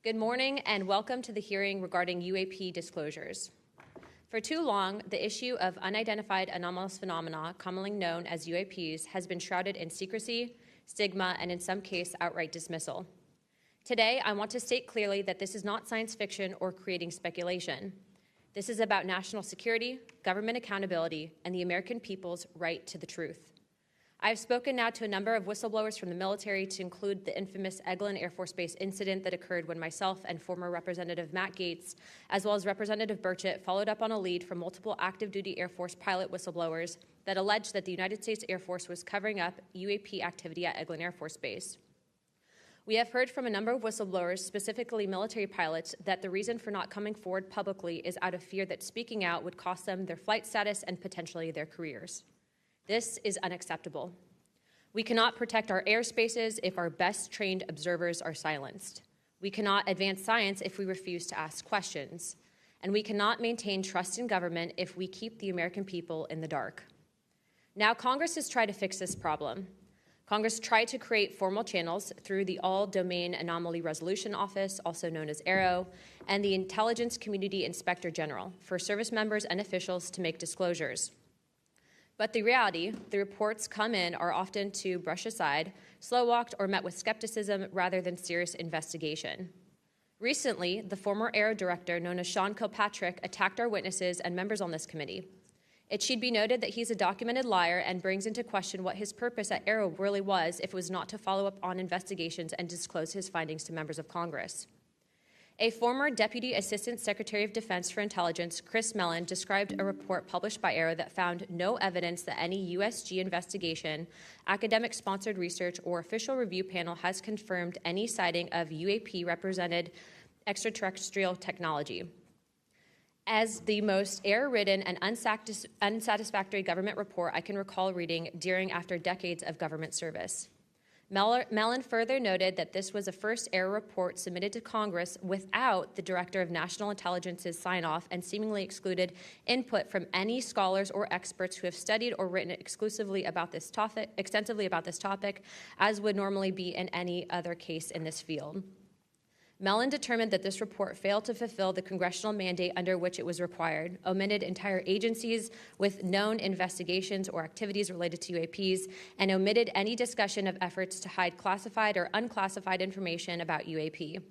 Good morning and welcome to the hearing regarding UAP disclosures. For too long, the issue of unidentified anomalous phenomena, commonly known as UAPs, has been shrouded in secrecy, stigma, and in some cases, outright dismissal. Today, I want to state clearly that this is not science fiction or creating speculation. This is about national security, government accountability, and the American people's right to the truth. I have spoken now to a number of whistleblowers from the military, to include the infamous Eglin Air Force Base incident that occurred when myself and former Representative Matt Gaetz, as well as Representative Burchett, followed up on a lead from multiple active-duty Air Force pilot whistleblowers that alleged that the United States Air Force was covering up UAP activity at Eglin Air Force Base. We have heard from a number of whistleblowers, specifically military pilots, that the reason for not coming forward publicly is out of fear that speaking out would cost them their flight status and potentially their careers. This is unacceptable. We cannot protect our airspaces if our best trained observers are silenced. We cannot advance science if we refuse to ask questions. And we cannot maintain trust in government if we keep the American people in the dark. Now, Congress has tried to fix this problem. Congress tried to create formal channels through the All-Domain Anomaly Resolution Office, also known as AARO, and the Intelligence Community Inspector General for service members and officials to make disclosures. But the reality, the reports come in are often to brush aside, slow-walked, or met with skepticism rather than serious investigation. Recently, the former AARO director, known as Sean Kilpatrick, attacked our witnesses and members on this committee. It should be noted that he's a documented liar and brings into question what his purpose at AARO really was if it was not to follow up on investigations and disclose his findings to members of Congress. A former Deputy Assistant Secretary of Defense for Intelligence, Chris Mellon, described a report published by AARO that found no evidence that any USG investigation, academic-sponsored research, or official review panel has confirmed any sighting of UAP-represented extraterrestrial technology. As the most error-ridden and unsatisfactory government report I can recall reading during after decades of government service. Mellon further noted that this was a first AARO report submitted to Congress without the Director of National Intelligence's sign-off and seemingly excluded input from any scholars or experts who have studied or written extensively about this topic, as would normally be in any other case in this field. Mellon determined that this report failed to fulfill the congressional mandate under which it was required, omitted entire agencies with known investigations or activities related to UAPs, and omitted any discussion of efforts to hide classified or unclassified information about UAP.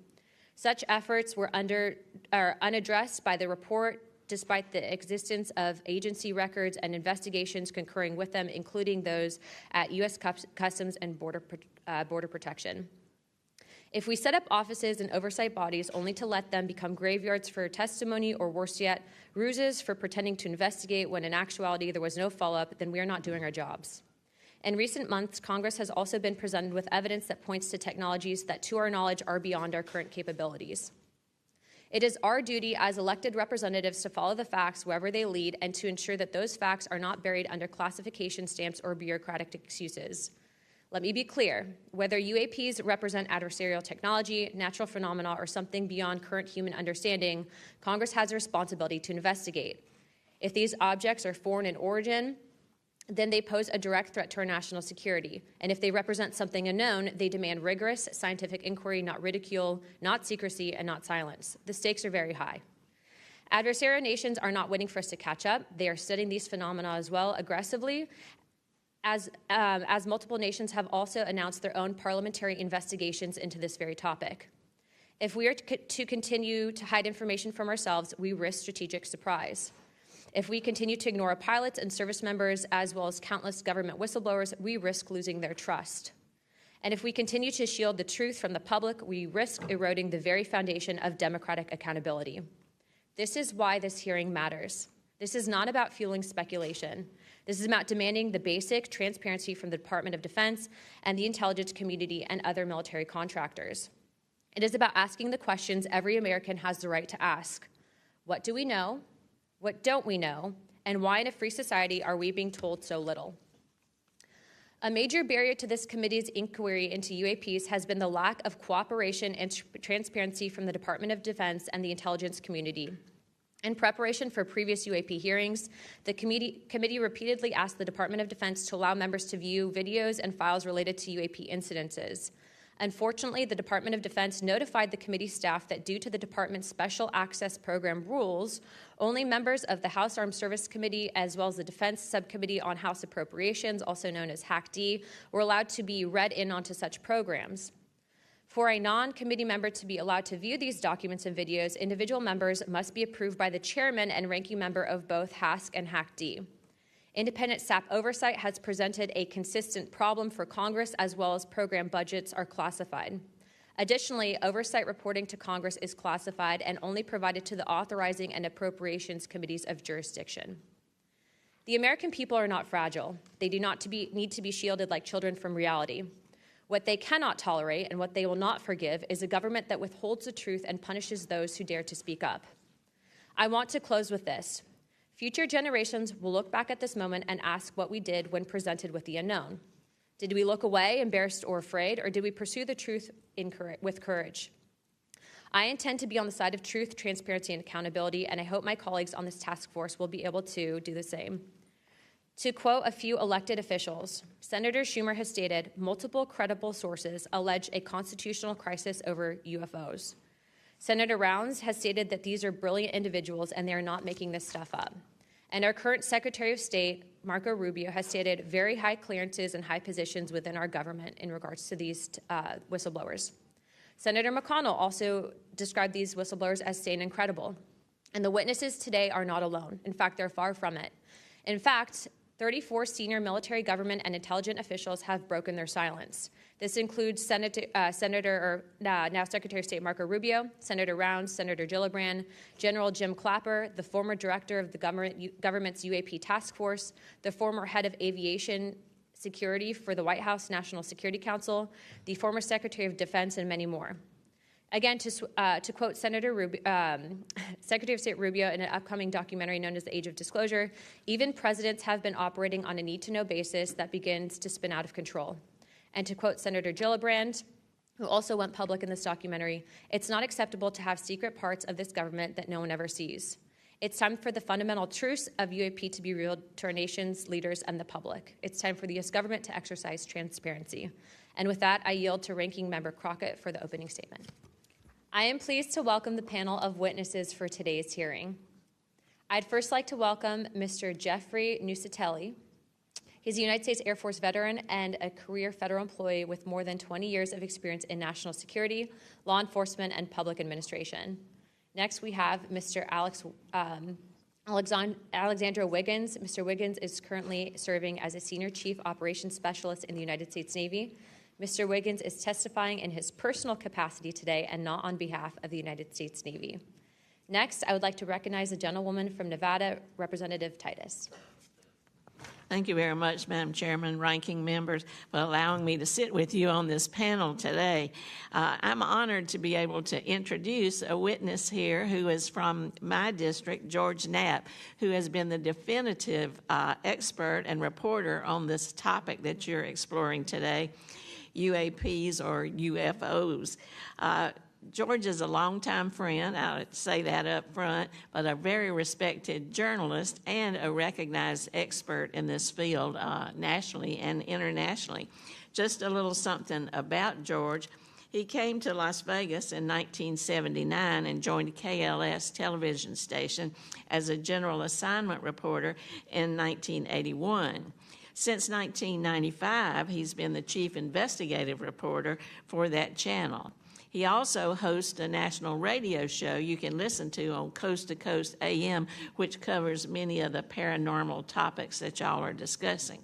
Such efforts were unaddressed by the report, despite the existence of agency records and investigations concurring with them, including those at U.S. Customs and Border Protection. If we set up offices and oversight bodies only to let them become graveyards for testimony, or worse yet, ruses for pretending to investigate when in actuality there was no follow-up, then we are not doing our jobs. In recent months, Congress has also been presented with evidence that points to technologies that, to our knowledge, are beyond our current capabilities. It is our duty as elected representatives to follow the facts wherever they lead and to ensure that those facts are not buried under classification stamps or bureaucratic excuses. Let me be clear, whether UAPs represent adversarial technology, natural phenomena, or something beyond current human understanding, Congress has a responsibility to investigate. If these objects are foreign in origin, then they pose a direct threat to our national security. And if they represent something unknown, they demand rigorous scientific inquiry, not ridicule, not secrecy, and not silence. The stakes are very high. Adversarial nations are not waiting for us to catch up. They are studying these phenomena as well aggressively, as multiple nations have also announced their own parliamentary investigations into this very topic. If we are to continue to hide information from ourselves, we risk strategic surprise. If we continue to ignore our pilots and service members, as well as countless government whistleblowers, we risk losing their trust. And if we continue to shield the truth from the public, we risk eroding the very foundation of democratic accountability. This is why this hearing matters. This is not about fueling speculation. This is about demanding the basic transparency from the Department of Defense and the intelligence community and other military contractors. It is about asking the questions every American has the right to ask. What do we know? What don't we know? And why in a free society are we being told so little? A major barrier to this committee's inquiry into UAPs has been the lack of cooperation and transparency from the Department of Defense and the intelligence community. In preparation for previous UAP hearings, the committee repeatedly asked the Department of Defense to allow members to view videos and files related to UAP incidences. Unfortunately, the Department of Defense notified the committee staff that due to the department's Special Access Program rules, only members of the House Armed Services Committee, as well as the Defense Subcommittee on House Appropriations, also known as HAC-D, were allowed to be read in onto such programs. For a non-committee member to be allowed to view these documents and videos, individual members must be approved by the chairman and ranking member of both HASC and HAC-D. Independent staff oversight has presented a consistent problem for Congress, as well as program budgets are classified. Additionally, oversight reporting to Congress is classified and only provided to the authorizing and appropriations committees of jurisdiction. The American people are not fragile. They do not need to be shielded like children from reality. What they cannot tolerate and what they will not forgive is a government that withholds the truth and punishes those who dare to speak up. I want to close with this. Future generations will look back at this moment and ask what we did when presented with the unknown. Did we look away, embarrassed or afraid, or did we pursue the truth with courage? I intend to be on the side of truth, transparency, and accountability, and I hope my colleagues on this task force will be able to do the same. To quote a few elected officials, Senator Schumer has stated, multiple credible sources allege a constitutional crisis over UFOs. Senator Rounds has stated that these are brilliant individuals and they are not making this stuff up. And our current Secretary of State, Marco Rubio, has stated very high clearances and high positions within our government in regards to these whistleblowers. Senator McConnell also described these whistleblowers as sane and credible. And the witnesses today are not alone. In fact, they're far from it. In fact, 34 senior military, government, and intelligence officials have broken their silence. This includes now Secretary of State Marco Rubio, Senator Rounds, Senator Gillibrand, General Jim Clapper, the former director of the government's UAP task force, the former head of aviation security for the White House National Security Council, the former Secretary of Defense, and many more. Again, to quote Secretary of State Rubio in an upcoming documentary known as The Age of Disclosure, even presidents have been operating on a need-to-know basis that begins to spin out of control. And to quote Senator Gillibrand, who also went public in this documentary, it's not acceptable to have secret parts of this government that no one ever sees. It's time for the fundamental truths of UAP to be revealed to our nation's leaders and the public. It's time for the U.S. government to exercise transparency. And with that, I yield to Ranking Member Crockett for the opening statement. I am pleased to welcome the panel of witnesses for today's hearing. I'd first like to welcome Mr. Jeffrey Nuccetelli. He's a United States Air Force veteran and a career federal employee with more than 20 years of experience in national security, law enforcement, and public administration. Next, we have Mr. Alexandro Wiggins. Mr. Wiggins is currently serving as a Senior Chief Operations Specialist in the United States Navy. Mr. Wiggins is testifying in his personal capacity today and not on behalf of the United States Navy. Next, I would like to recognize the gentlewoman from Nevada, Representative Titus. Thank you very much, Madam Chairman, ranking members, for allowing me to sit with you on this panel today. I'm honored to be able to introduce a witness here who is from my district, George Knapp, who has been the definitive expert and reporter on this topic that you're exploring today, UAPs or UFOs. George is a longtime friend, I'll say that up front, but a very respected journalist and a recognized expert in this field nationally and internationally. Just a little something about George. He came to Las Vegas in 1979 and joined KLS television station as a general assignment reporter in 1981. Since 1995, he's been the chief investigative reporter for that channel. He also hosts a national radio show you can listen to on Coast to Coast AM, which covers many of the paranormal topics that y'all are discussing.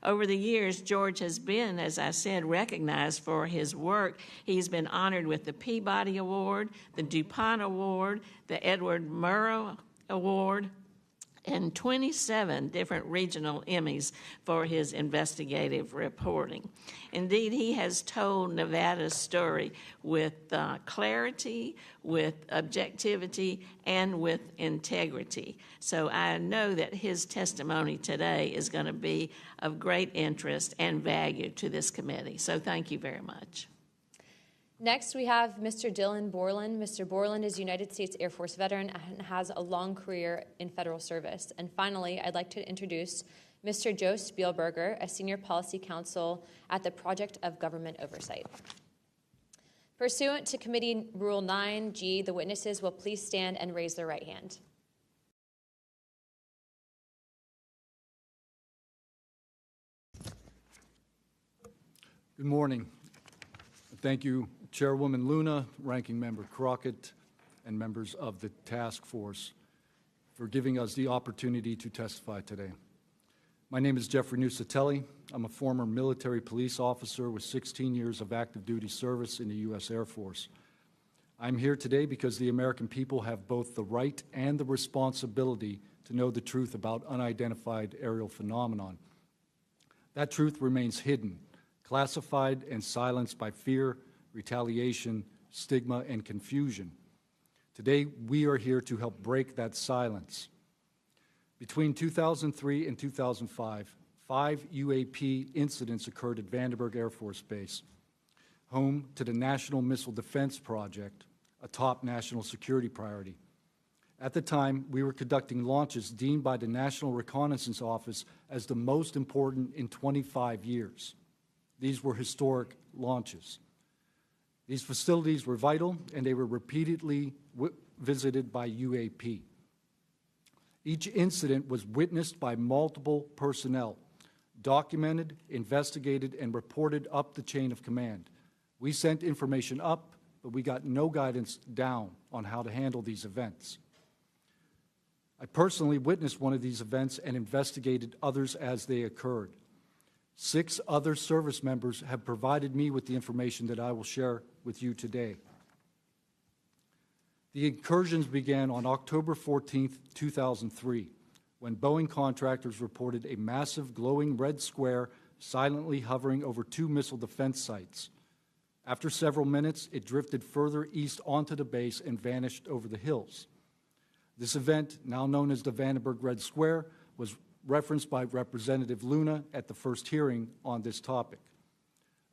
Over the years, George has been, as I said, recognized for his work. He's been honored with the Peabody Award, the DuPont Award, the Edward Murrow Award, and 27 different regional Emmys for his investigative reporting. Indeed, he has told Nevada's story with clarity, with objectivity, and with integrity. So I know that his testimony today is going to be of great interest and value to this committee. So thank you very much. Next, we have Mr. Dylan Borland. Mr. Borland is a United States Air Force veteran and has a long career in federal service. And finally, I'd like to introduce Mr. Joe Spielberger, a senior policy counsel at the Project of Government Oversight. Pursuant to Committee Rule 9G, the witnesses will please stand and raise their right hand. Good morning. Thank you, Chairwoman Luna, Ranking Member Crockett, and members of the task force for giving us the opportunity to testify today. My name is Jeffrey Nuccetelli. I'm a former military police officer with 16 years of active duty service in the U.S. Air Force. I'm here today because the American people have both the right and the responsibility to know the truth about unidentified aerial phenomenon. That truth remains hidden, classified and silenced by fear, retaliation, stigma, and confusion. Today, we are here to help break that silence. Between 2003 and 2005, 5 UAP incidents occurred at Vandenberg Air Force Base, home to the National Missile Defense Project, a top national security priority. At the time, we were conducting launches deemed by the National Reconnaissance Office as the most important in 25 years. These were historic launches. These facilities were vital, and they were repeatedly visited by UAP. Each incident was witnessed by multiple personnel, documented, investigated, and reported up the chain of command. We sent information up, but we got no guidance down on how to handle these events. I personally witnessed one of these events and investigated others as they occurred. 6 other service members have provided me with the information that I will share with you today. The incursions began on October 14, 2003, when Boeing contractors reported a massive glowing red square silently hovering over 2 missile defense sites. After several minutes, it drifted further east onto the base and vanished over the hills. This event, now known as the Vandenberg Red Square, was referenced by Representative Luna at the first hearing on this topic.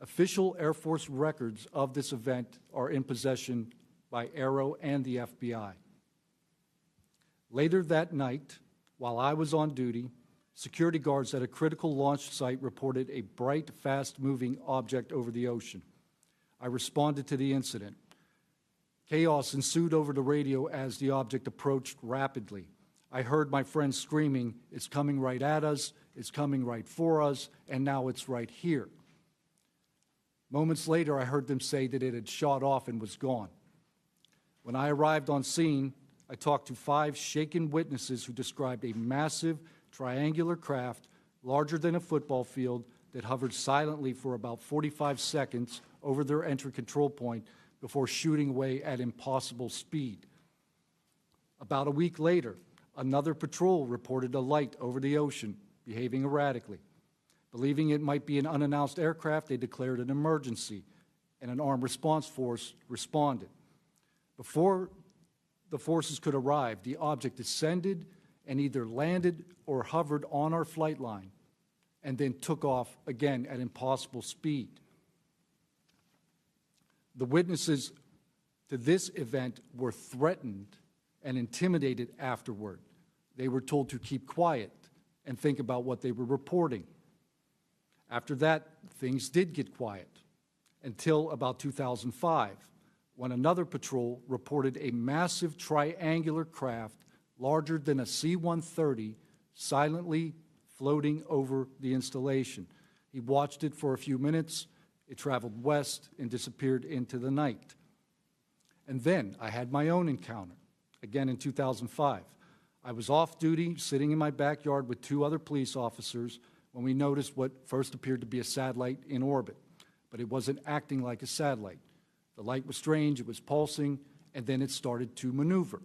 Official Air Force records of this event are in possession by Aero and the FBI. Later that night, while I was on duty, security guards at a critical launch site reported a bright, fast-moving object over the ocean. I responded to the incident. Chaos ensued over the radio as the object approached rapidly. I heard my friends screaming, "It's coming right at us, it's coming right for us, and now it's right here." Moments later, I heard them say that it had shot off and was gone. When I arrived on scene, I talked to 5 shaken witnesses who described a massive triangular craft larger than a football field that hovered silently for about 45 seconds over their entry control point before shooting away at impossible speed. About a week later, another patrol reported a light over the ocean, behaving erratically. Believing it might be an unannounced aircraft, they declared an emergency, and an armed response force responded. Before the forces could arrive, the object descended and either landed or hovered on our flight line, and then took off again at impossible speed. The witnesses to this event were threatened and intimidated afterward. They were told to keep quiet and think about what they were reporting. After that, things did get quiet until about 2005, when another patrol reported a massive triangular craft larger than a C-130 silently floating over the installation. He watched it for a few minutes. It traveled west and disappeared into the night. And then I had my own encounter, again in 2005. I was off duty, sitting in my backyard with 2 other police officers when we noticed what first appeared to be a satellite in orbit, but it wasn't acting like a satellite. The light was strange, it was pulsing, and then it started to maneuver.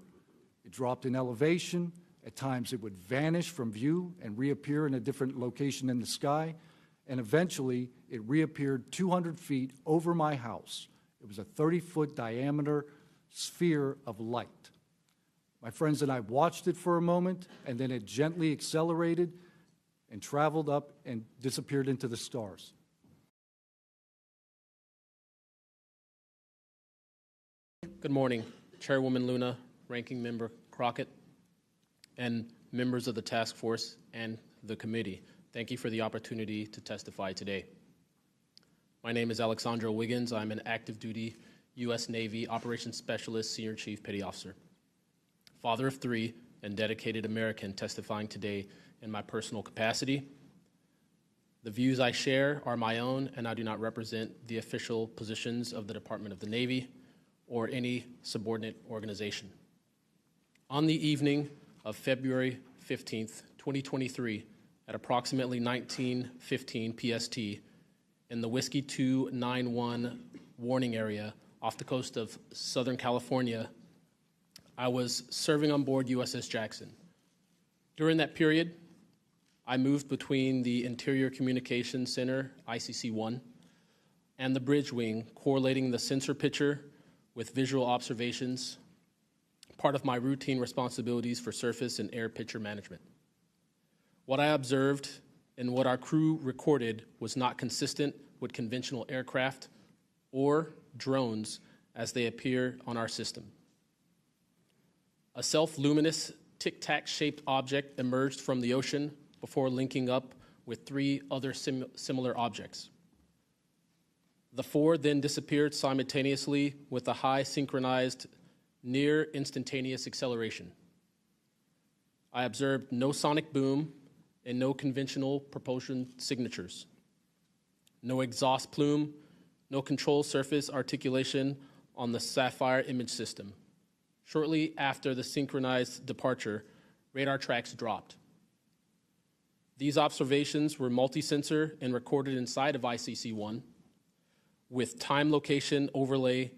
It dropped in elevation. At times it would vanish from view and reappear in a different location in the sky, and eventually it reappeared 200 feet over my house. It was a 30-foot diameter sphere of light. My friends and I watched it for a moment, and then it gently accelerated and traveled up and disappeared into the stars. Good morning, Chairwoman Luna, Ranking Member Crockett, and members of the task force and the committee. Thank you for the opportunity to testify today. My name is Alexandro Wiggins. I'm an active duty U.S. Navy Operations Specialist, Senior Chief Petty Officer. Father of three and dedicated American testifying today in my personal capacity. The views I share are my own, and I do not represent the official positions of the Department of the Navy or any subordinate organization. On the evening of February 15th, 2023, at approximately 19:15 PST, in the Whiskey 291 warning area off the coast of Southern California, I was serving on board USS Jackson. During that period, I moved between the Interior Communications Center, ICC-1, and the bridge wing, correlating the sensor picture with visual observations, part of my routine responsibilities for surface and air picture management. What I observed and what our crew recorded was not consistent with conventional aircraft or drones as they appear on our system. A self-luminous tic-tac shaped object emerged from the ocean before linking up with three other similar objects. The four then disappeared simultaneously with a high synchronized, near instantaneous acceleration. I observed no sonic boom and no conventional propulsion signatures, no exhaust plume, no control surface articulation on the Sapphire image system. Shortly after the synchronized departure, radar tracks dropped. These observations were multi-sensor and recorded inside of ICC-1 with time location overlay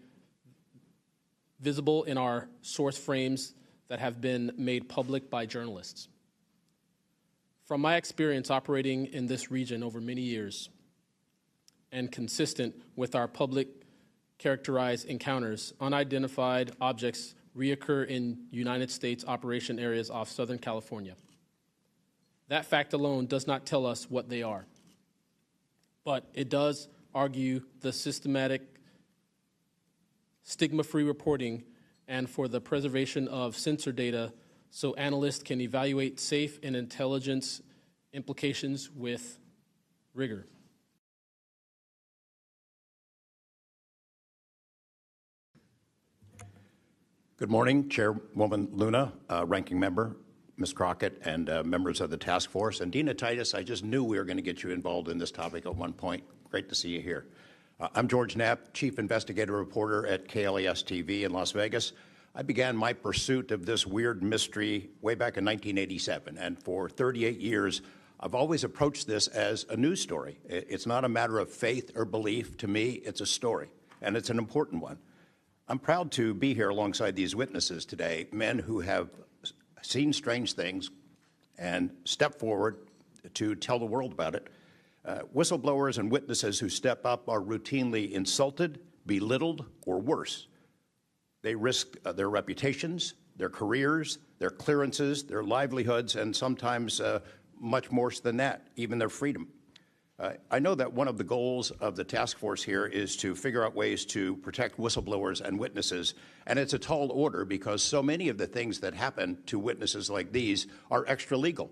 visible in our source frames that have been made public by journalists. From my experience operating in this region over many years and consistent with our public characterized encounters, unidentified objects reoccur in United States operation areas off Southern California. That fact alone does not tell us what they are, but it does argue the systematic stigma-free reporting and for the preservation of sensor data so analysts can evaluate safe and intelligence implications with rigor. Good morning, Chairwoman Luna, Ranking Member, Ms. Crockett, and members of the task force. And Dina Titus, I just knew we were going to get you involved in this topic at one point. Great to see you here. I'm George Knapp, Chief Investigative Reporter at KLES-TV in Las Vegas. I began my pursuit of this weird mystery way back in 1987, and for 38 years, I've always approached this as a news story. It's not a matter of faith or belief. To me, it's a story, and it's an important one. I'm proud to be here alongside these witnesses today, men who have seen strange things and stepped forward to tell the world about it. Whistleblowers and witnesses who step up are routinely insulted, belittled, or worse. They risk their reputations, their careers, their clearances, their livelihoods, and sometimes much more than that, even their freedom. I know that one of the goals of the task force here is to figure out ways to protect whistleblowers and witnesses, and it's a tall order because so many of the things that happen to witnesses like these are extra-legal.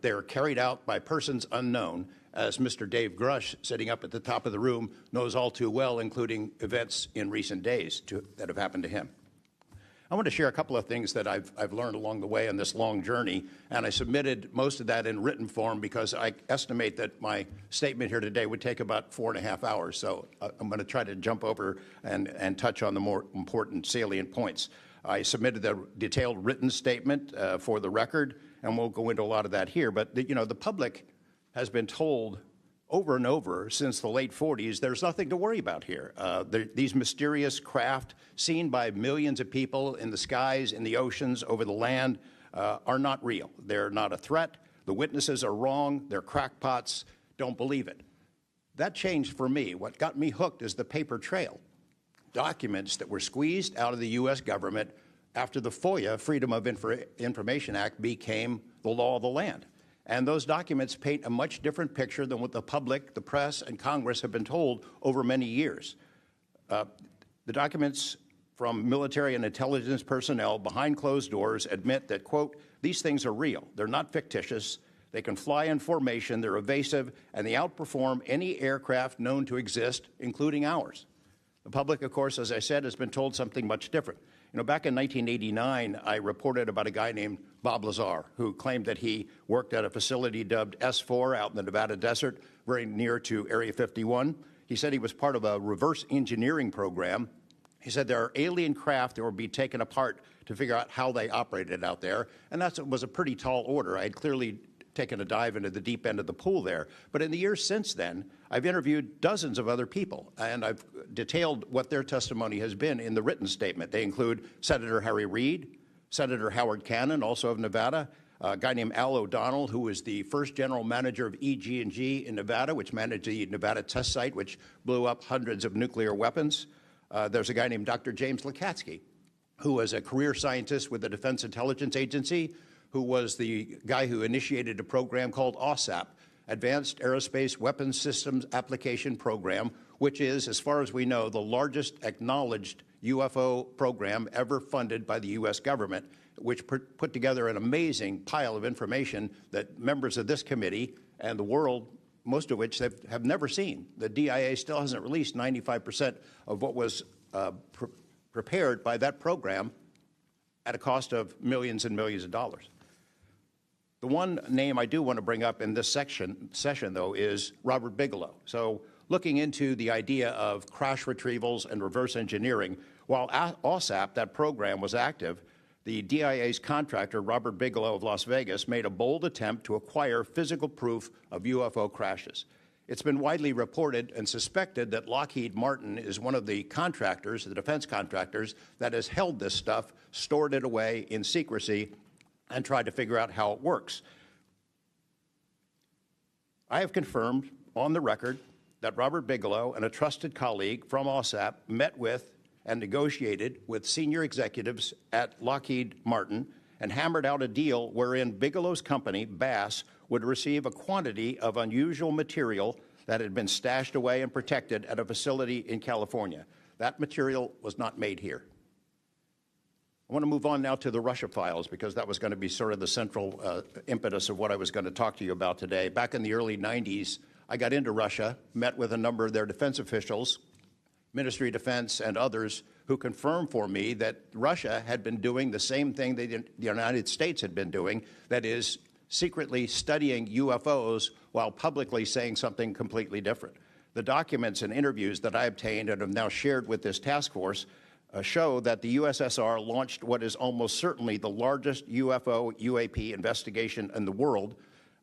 They're carried out by persons unknown, as Mr. Dave Grush, sitting up at the top of the room, knows all too well, including events in recent days that have happened to him. I want to share a couple of things that I've learned along the way on this long journey, and I submitted most of that in written form because I estimate that my statement here today would take about 4.5 hours, so I'm going to try to jump over and touch on the more important salient points. I submitted a detailed written statement for the record, and we'll go into a lot of that here, but the public has been told over and over since the late 40s, there's nothing to worry about here. These mysterious craft seen by millions of people in the skies, in the oceans, over the land are not real. They're not a threat. The witnesses are wrong. They're crackpots. Don't believe it. That changed for me. What got me hooked is the paper trail. Documents that were squeezed out of the U.S. government after the FOIA, Freedom of Information Act, became the law of the land. And those documents paint a much different picture than what the public, the press, and Congress have been told over many years. The documents from military and intelligence personnel behind closed doors admit that, quote, these things are real. They're not fictitious. They can fly in formation. They're evasive, and they outperform any aircraft known to exist, including ours. The public, of course, as I said, has been told something much different. You know, back in 1989, I reported about a guy named Bob Lazar, who claimed that he worked at a facility dubbed S4 out in the Nevada desert, very near to Area 51. He said he was part of a reverse engineering program. He said there are alien craft that will be taken apart to figure out how they operated out there, and that was a pretty tall order. I had clearly taken a dive into the deep end of the pool there. But in the years since then, I've interviewed dozens of other people, and I've detailed what their testimony has been in the written statement. They include Senator Harry Reid, Senator Howard Cannon, also of Nevada, a guy named Al O'Donnell, who was the first general manager of EG&G in Nevada, which managed the Nevada test site, which blew up hundreds of nuclear weapons. There's a guy named Dr. James Lakatsky, who was a career scientist with the Defense Intelligence Agency, who was the guy who initiated a program called OSAP, Advanced Aerospace Weapons Systems Application Program, which is, as far as we know, the largest acknowledged UFO program ever funded by the U.S. government, which put together an amazing pile of information that members of this committee and the world, most of which they have never seen. The DIA still hasn't released 95% of what was prepared by that program at a cost of millions and millions of dollars. The one name I do want to bring up in this session, though, is Robert Bigelow. So looking into the idea of crash retrievals and reverse engineering, while OSAP, that program, was active, the DIA's contractor, Robert Bigelow of Las Vegas, made a bold attempt to acquire physical proof of UFO crashes. It's been widely reported and suspected that Lockheed Martin is one of the contractors, the defense contractors, that has held this stuff, stored it away in secrecy, and tried to figure out how it works. I have confirmed on the record that Robert Bigelow and a trusted colleague from OSAP met with and negotiated with senior executives at Lockheed Martin and hammered out a deal wherein Bigelow's company, Bass, would receive a quantity of unusual material that had been stashed away and protected at a facility in California. That material was not made here. I want to move on now to the Russia files, because that was going to be sort of the central impetus of what I was going to talk to you about today. Back in the early 90s, I got into Russia, met with a number of their defense officials, Ministry of Defense and others, who confirmed for me that Russia had been doing the same thing the United States had been doing, that is, secretly studying UFOs while publicly saying something completely different. The documents and interviews that I obtained and have now shared with this task force show that the USSR launched what is almost certainly the largest UFO UAP investigation in the world.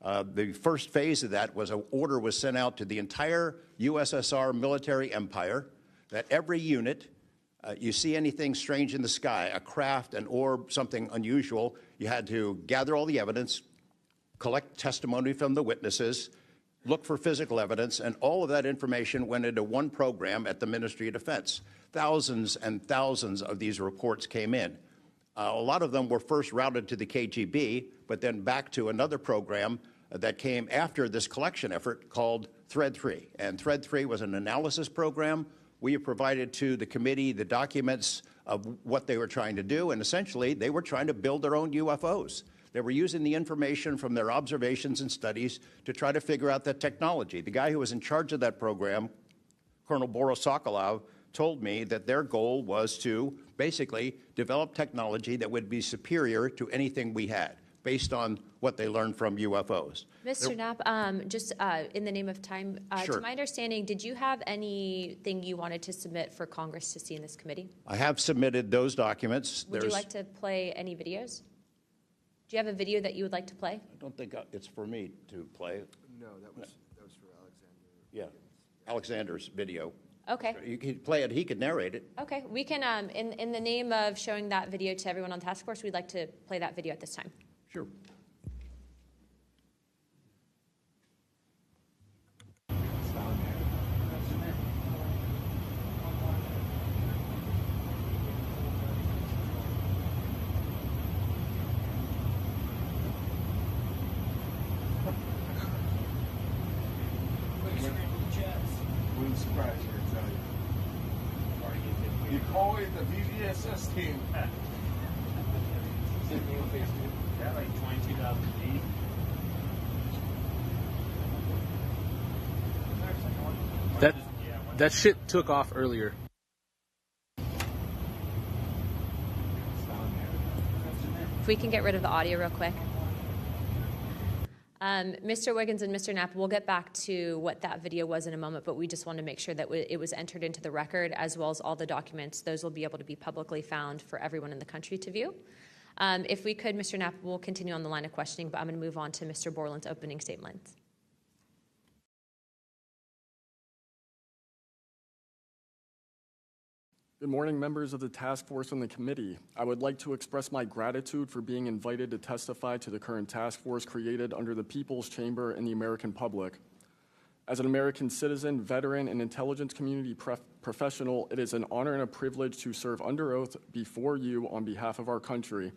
The first phase of that was an order was sent out to the entire USSR military empire that every unit, you see anything strange in the sky, a craft, an orb, something unusual, you had to gather all the evidence, collect testimony from the witnesses, look for physical evidence, and all of that information went into one program at the Ministry of Defense. Thousands and thousands of these reports came in. A lot of them were first routed to the KGB, but then back to another program that came after this collection effort called Thread 3. And Thread 3 was an analysis program. We have provided to the committee the documents of what they were trying to do, and essentially they were trying to build their own UFOs. They were using the information from their observations and studies to try to figure out that technology. The guy who was in charge of that program, Colonel Boris Sokolov, told me that their goal was to basically develop technology that would be superior to anything we had, based on what they learned from UFOs. Mr. Knapp, just in the name of time, Sure. To my understanding, did you have anything you wanted to submit for Congress to see in this committee? I have submitted those documents. Would you like to play any videos? Do you have a video that you would like to play? I don't think it's for me to play. No, that was for Alexander. Yeah, Alexander's video. Okay. You could play it, he could narrate it. Okay, we can, in the name of showing that video to everyone on task force, we'd like to play that video at this time. Sure. Surprise here, I tell you. You call it the VVSS team. Yeah, like 22,000 feet. That shit took off earlier. we can get rid of the audio real quick. Mr. Wiggins and Mr. Knapp, we'll get back to what that video was in a moment, but we just want to make sure that it was entered into the record, as well as all the documents. Those will be able to be publicly found for everyone in the country to view. If we could, Mr. Knapp, we'll continue on the line of questioning, but I'm going to move on to Mr. Borland's opening statement. Good morning, members of the task force and the committee. I would like to express my gratitude for being invited to testify to the current task force created under the People's Chamber and the American public. As an American citizen, veteran, and intelligence community professional, it is an honor and a privilege to serve under oath before you on behalf of our country.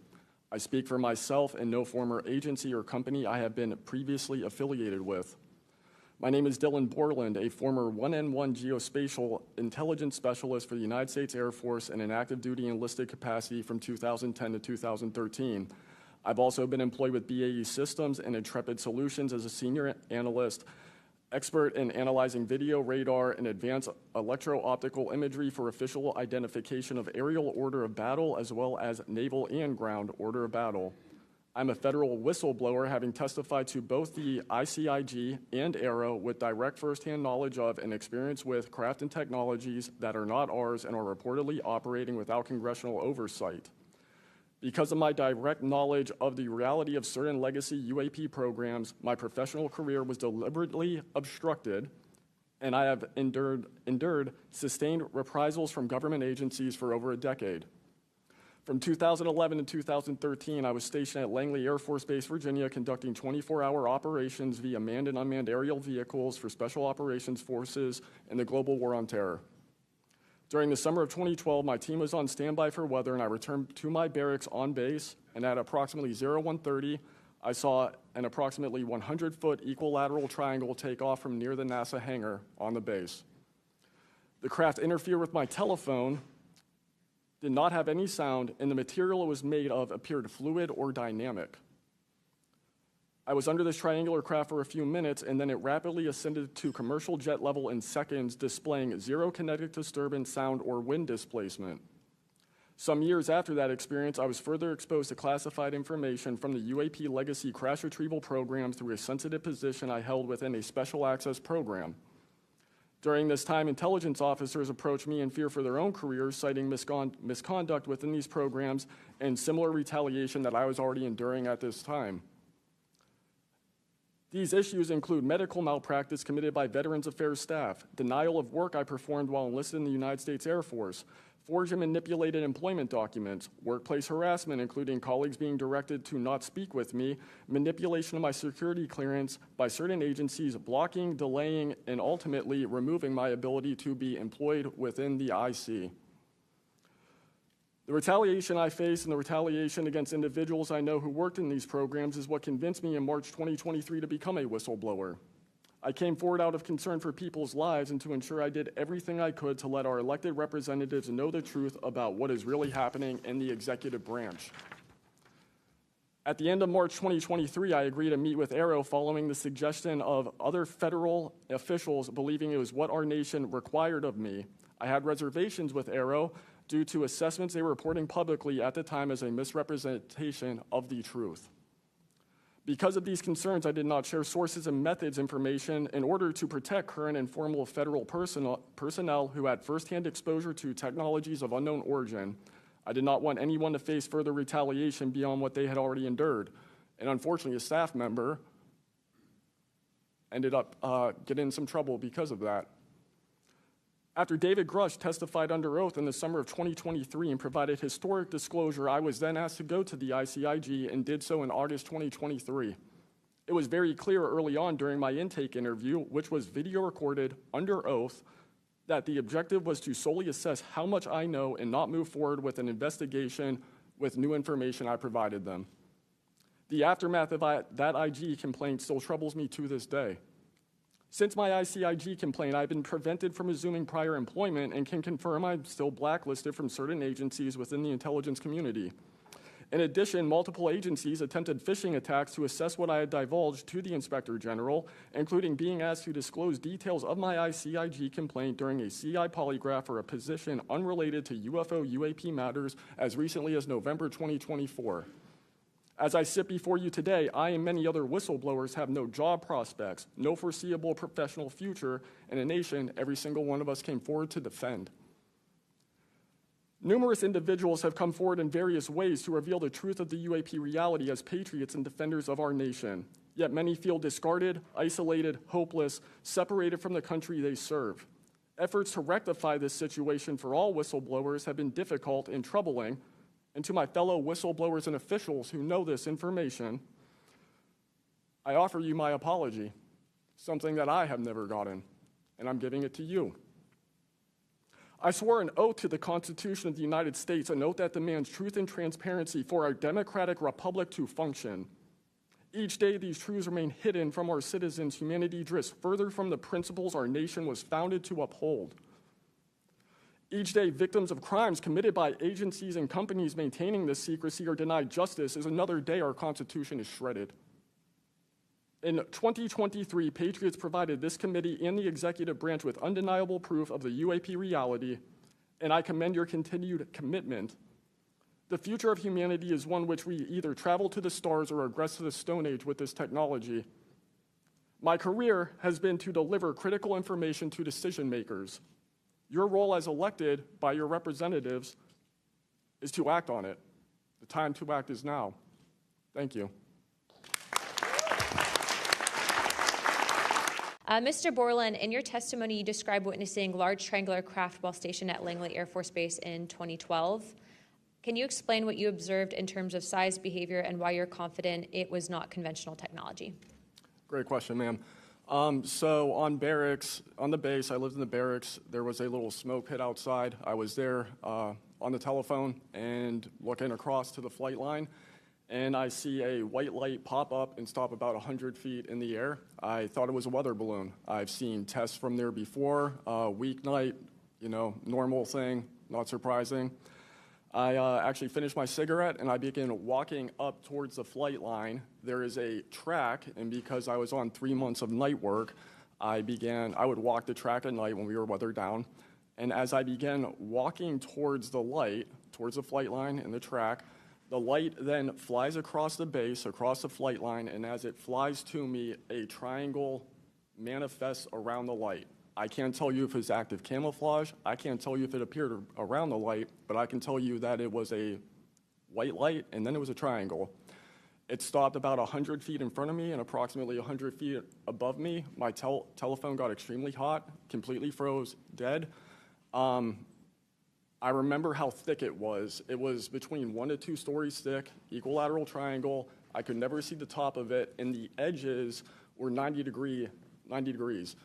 I speak for myself and no former agency or company I have been previously affiliated with. My name is Dylan Borland, a former 1N1 geospatial intelligence specialist for the United States Air Force in an active duty enlisted capacity from 2010 to 2013. I've also been employed with BAE Systems and Intrepid Solutions as a senior analyst, expert in analyzing video, radar, and advanced electro-optical imagery for official identification of aerial order of battle as well as naval and ground order of battle. I'm a federal whistleblower, having testified to both the ICIG and AARO with direct firsthand knowledge of and experience with craft and technologies that are not ours and are reportedly operating without congressional oversight. Because of my direct knowledge of the reality of certain legacy UAP programs, my professional career was deliberately obstructed, and I have endured sustained reprisals from government agencies for over a decade. From 2011 to 2013, I was stationed at Langley Air Force Base, Virginia, conducting 24-hour operations via manned and unmanned aerial vehicles for Special Operations Forces in the global war on terror. During the summer of 2012, my team was on standby for weather, and I returned to my barracks on base, and at approximately 01:30, I saw an approximately 100-foot equilateral triangle take off from near the NASA hangar on the base. The craft interfered with my telephone, did not have any sound, and the material it was made of appeared fluid or dynamic. I was under this triangular craft for a few minutes, and then it rapidly ascended to commercial jet level in seconds, displaying zero kinetic disturbance, sound, or wind displacement. Some years after that experience, I was further exposed to classified information from the UAP legacy crash retrieval program through a sensitive position I held within a special access program. During this time, intelligence officers approached me in fear for their own careers, citing misconduct within these programs and similar retaliation that I was already enduring at this time. These issues include medical malpractice committed by Veterans Affairs staff, denial of work I performed while enlisted in the United States Air Force, forged and manipulated employment documents, workplace harassment, including colleagues being directed to not speak with me, manipulation of my security clearance by certain agencies, blocking, delaying, and ultimately removing my ability to be employed within the IC. The retaliation I face and the retaliation against individuals I know who worked in these programs is what convinced me in March 2023 to become a whistleblower. I came forward out of concern for people's lives and to ensure I did everything I could to let our elected representatives know the truth about what is really happening in the executive branch. At the end of March 2023, I agreed to meet with AARO following the suggestion of other federal officials believing it was what our nation required of me. I had reservations with AARO due to assessments they were reporting publicly at the time as a misrepresentation of the truth. Because of these concerns, I did not share sources and methods information in order to protect current and former federal personnel who had firsthand exposure to technologies of unknown origin. I did not want anyone to face further retaliation beyond what they had already endured. And unfortunately, a staff member ended up getting in some trouble because of that. After David Grush testified under oath in the summer of 2023 and provided historic disclosure, I was then asked to go to the ICIG and did so in August 2023. It was very clear early on during my intake interview, which was video recorded under oath, that the objective was to solely assess how much I know and not move forward with an investigation with new information I provided them. The aftermath of that IG complaint still troubles me to this day. Since my ICIG complaint, I've been prevented from resuming prior employment and can confirm I'm still blacklisted from certain agencies within the intelligence community. In addition, multiple agencies attempted phishing attacks to assess what I had divulged to the Inspector General, including being asked to disclose details of my ICIG complaint during a CI polygraph for a position unrelated to UFO UAP matters as recently as November 2024. As I sit before you today, I and many other whistleblowers have no job prospects, no foreseeable professional future in a nation every single one of us came forward to defend. Numerous individuals have come forward in various ways to reveal the truth of the UAP reality as patriots and defenders of our nation. Yet many feel discarded, isolated, hopeless, separated from the country they serve. Efforts to rectify this situation for all whistleblowers have been difficult and troubling, and to my fellow whistleblowers and officials who know this information, I offer you my apology, something that I have never gotten, and I'm giving it to you. I swore an oath to the Constitution of the United States, an oath that demands truth and transparency for our democratic republic to function. Each day, these truths remain hidden from our citizens. Humanity drifts further from the principles our nation was founded to uphold. Each day, victims of crimes committed by agencies and companies maintaining this secrecy are denied justice as another day our Constitution is shredded. In 2023, Patriots provided this committee and the executive branch with undeniable proof of the UAP reality, and I commend your continued commitment. The future of humanity is one which we either travel to the stars or regress to the Stone Age with this technology. My career has been to deliver critical information to decision makers. Your role as elected by your representatives is to act on it. The time to act is now. Thank you. Mr. Borland, in your testimony, you described witnessing large triangular craft while stationed at Langley Air Force Base in 2012. Can you explain what you observed in terms of size, behavior, and why you're confident it was not conventional technology? Great question, ma'am. So on the base, I lived in the barracks. There was a little smoke pit outside. I was there on the telephone and looking across to the flight line, and I see a white light pop up and stop about 100 feet in the air. I thought it was a weather balloon. I've seen tests from there before, weeknight, normal thing, not surprising. I actually finished my cigarette, and I began walking up towards the flight line. There is a track, and because I was on 3 months of night work, I would walk the track at night when we were weather down. And as I began walking towards the flight line and the track, the light then flies across the base, across the flight line, and as it flies to me, a triangle manifests around the light. I can't tell you if it's active camouflage. I can't tell you if it appeared around the light, but I can tell you that it was a white light, and then it was a triangle. It stopped about 100 feet in front of me and approximately 100 feet above me. My telephone got extremely hot, completely froze, dead. I remember how thick it was. It was between 1 to 2 stories thick, equilateral triangle. I could never see the top of it, and the edges were 90 degrees.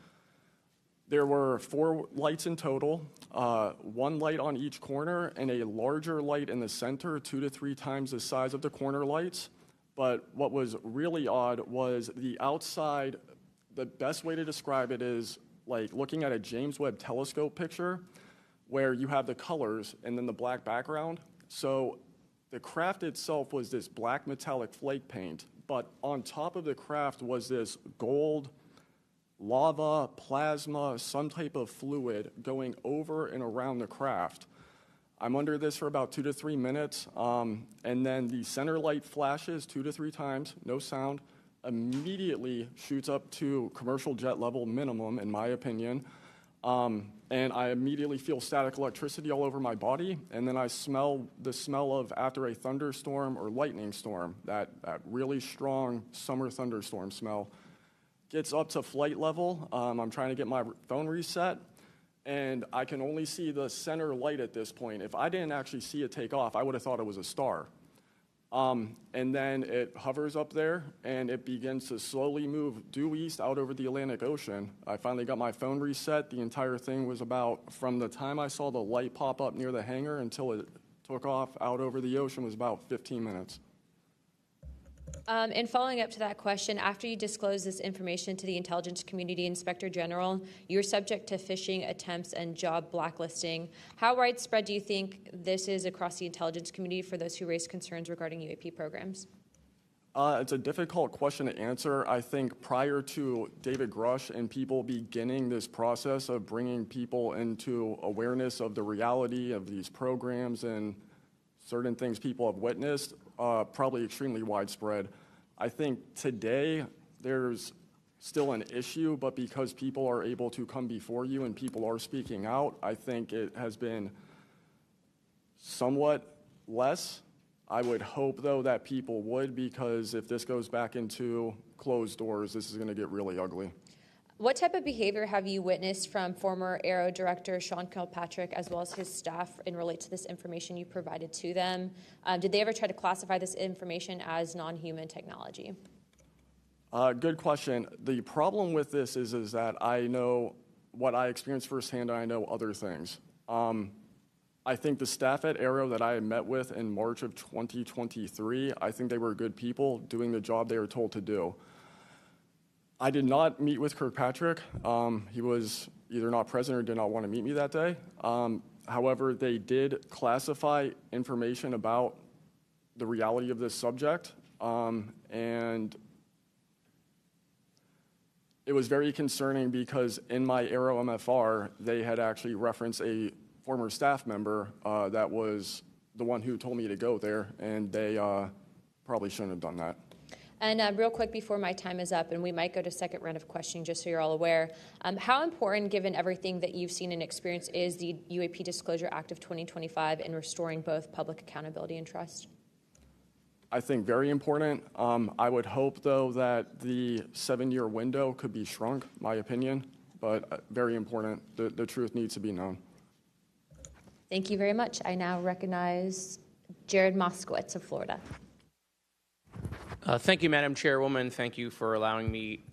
There were 4 lights in total, 1 light on each corner, and a larger light in the center, 2 to 3 times the size of the corner lights. But what was really odd was the outside. The best way to describe it is like looking at a James Webb telescope picture, where you have the colors and then the black background. So the craft itself was this black metallic flake paint, but on top of the craft was this gold, lava, plasma, some type of fluid going over and around the craft. I'm under this for about 2 to 3 minutes, and then the center light flashes 2 to 3 times, no sound, immediately shoots up to commercial jet level minimum, in my opinion. And I immediately feel static electricity all over my body, and then I smell the smell of after a thunderstorm or lightning storm, that really strong summer thunderstorm smell. Gets up to flight level. I'm trying to get my phone reset, and I can only see the center light at this point. If I didn't actually see it take off, I would have thought it was a star. And then it hovers up there, and it begins to slowly move due east out over the Atlantic Ocean. I finally got my phone reset. The entire thing was about, from the time I saw the light pop up near the hangar until it took off out over the ocean, was about 15 minutes. And following up to that question, after you disclosed this information to the intelligence community Inspector General, you were subject to phishing attempts and job blacklisting. How widespread do you think this is across the intelligence community for those who raise concerns regarding UAP programs? It's a difficult question to answer. I think prior to David Grush and people beginning this process of bringing people into awareness of the reality of these programs and certain things people have witnessed, probably extremely widespread. I think today there's still an issue, but because people are able to come before you and people are speaking out, I think it has been somewhat less. I would hope, though, that people would, because if this goes back into closed doors, this is going to get really ugly. What type of behavior have you witnessed from former AARO director Sean Kilpatrick as well as his staff in relate to this information you provided to them? Did they ever try to classify this information as non-human technology? Good question. The problem with this is that I know what I experienced firsthand, and I know other things. I think the staff at AARO that I met with in March of 2023, I think they were good people doing the job they were told to do. I did not meet with Kirkpatrick. He was either not present or did not want to meet me that day. However, they did classify information about the reality of this subject, and it was very concerning because in my AARO MFR, they had actually referenced a former staff member that was the one who told me to go there, and they probably shouldn't have done that. And real quick before my time is up, and we might go to second round of questioning just so you're all aware, how important, given everything that you've seen and experienced, is the UAP Disclosure Act of 2025 in restoring both public accountability and trust? I think very important. I would hope, though, that the 7-year window could be shrunk, my opinion, but very important. The truth needs to be known. Thank you very much. I now recognize Jared Moskowitz of Florida. Thank you, Madam Chairwoman. Thank you for allowing me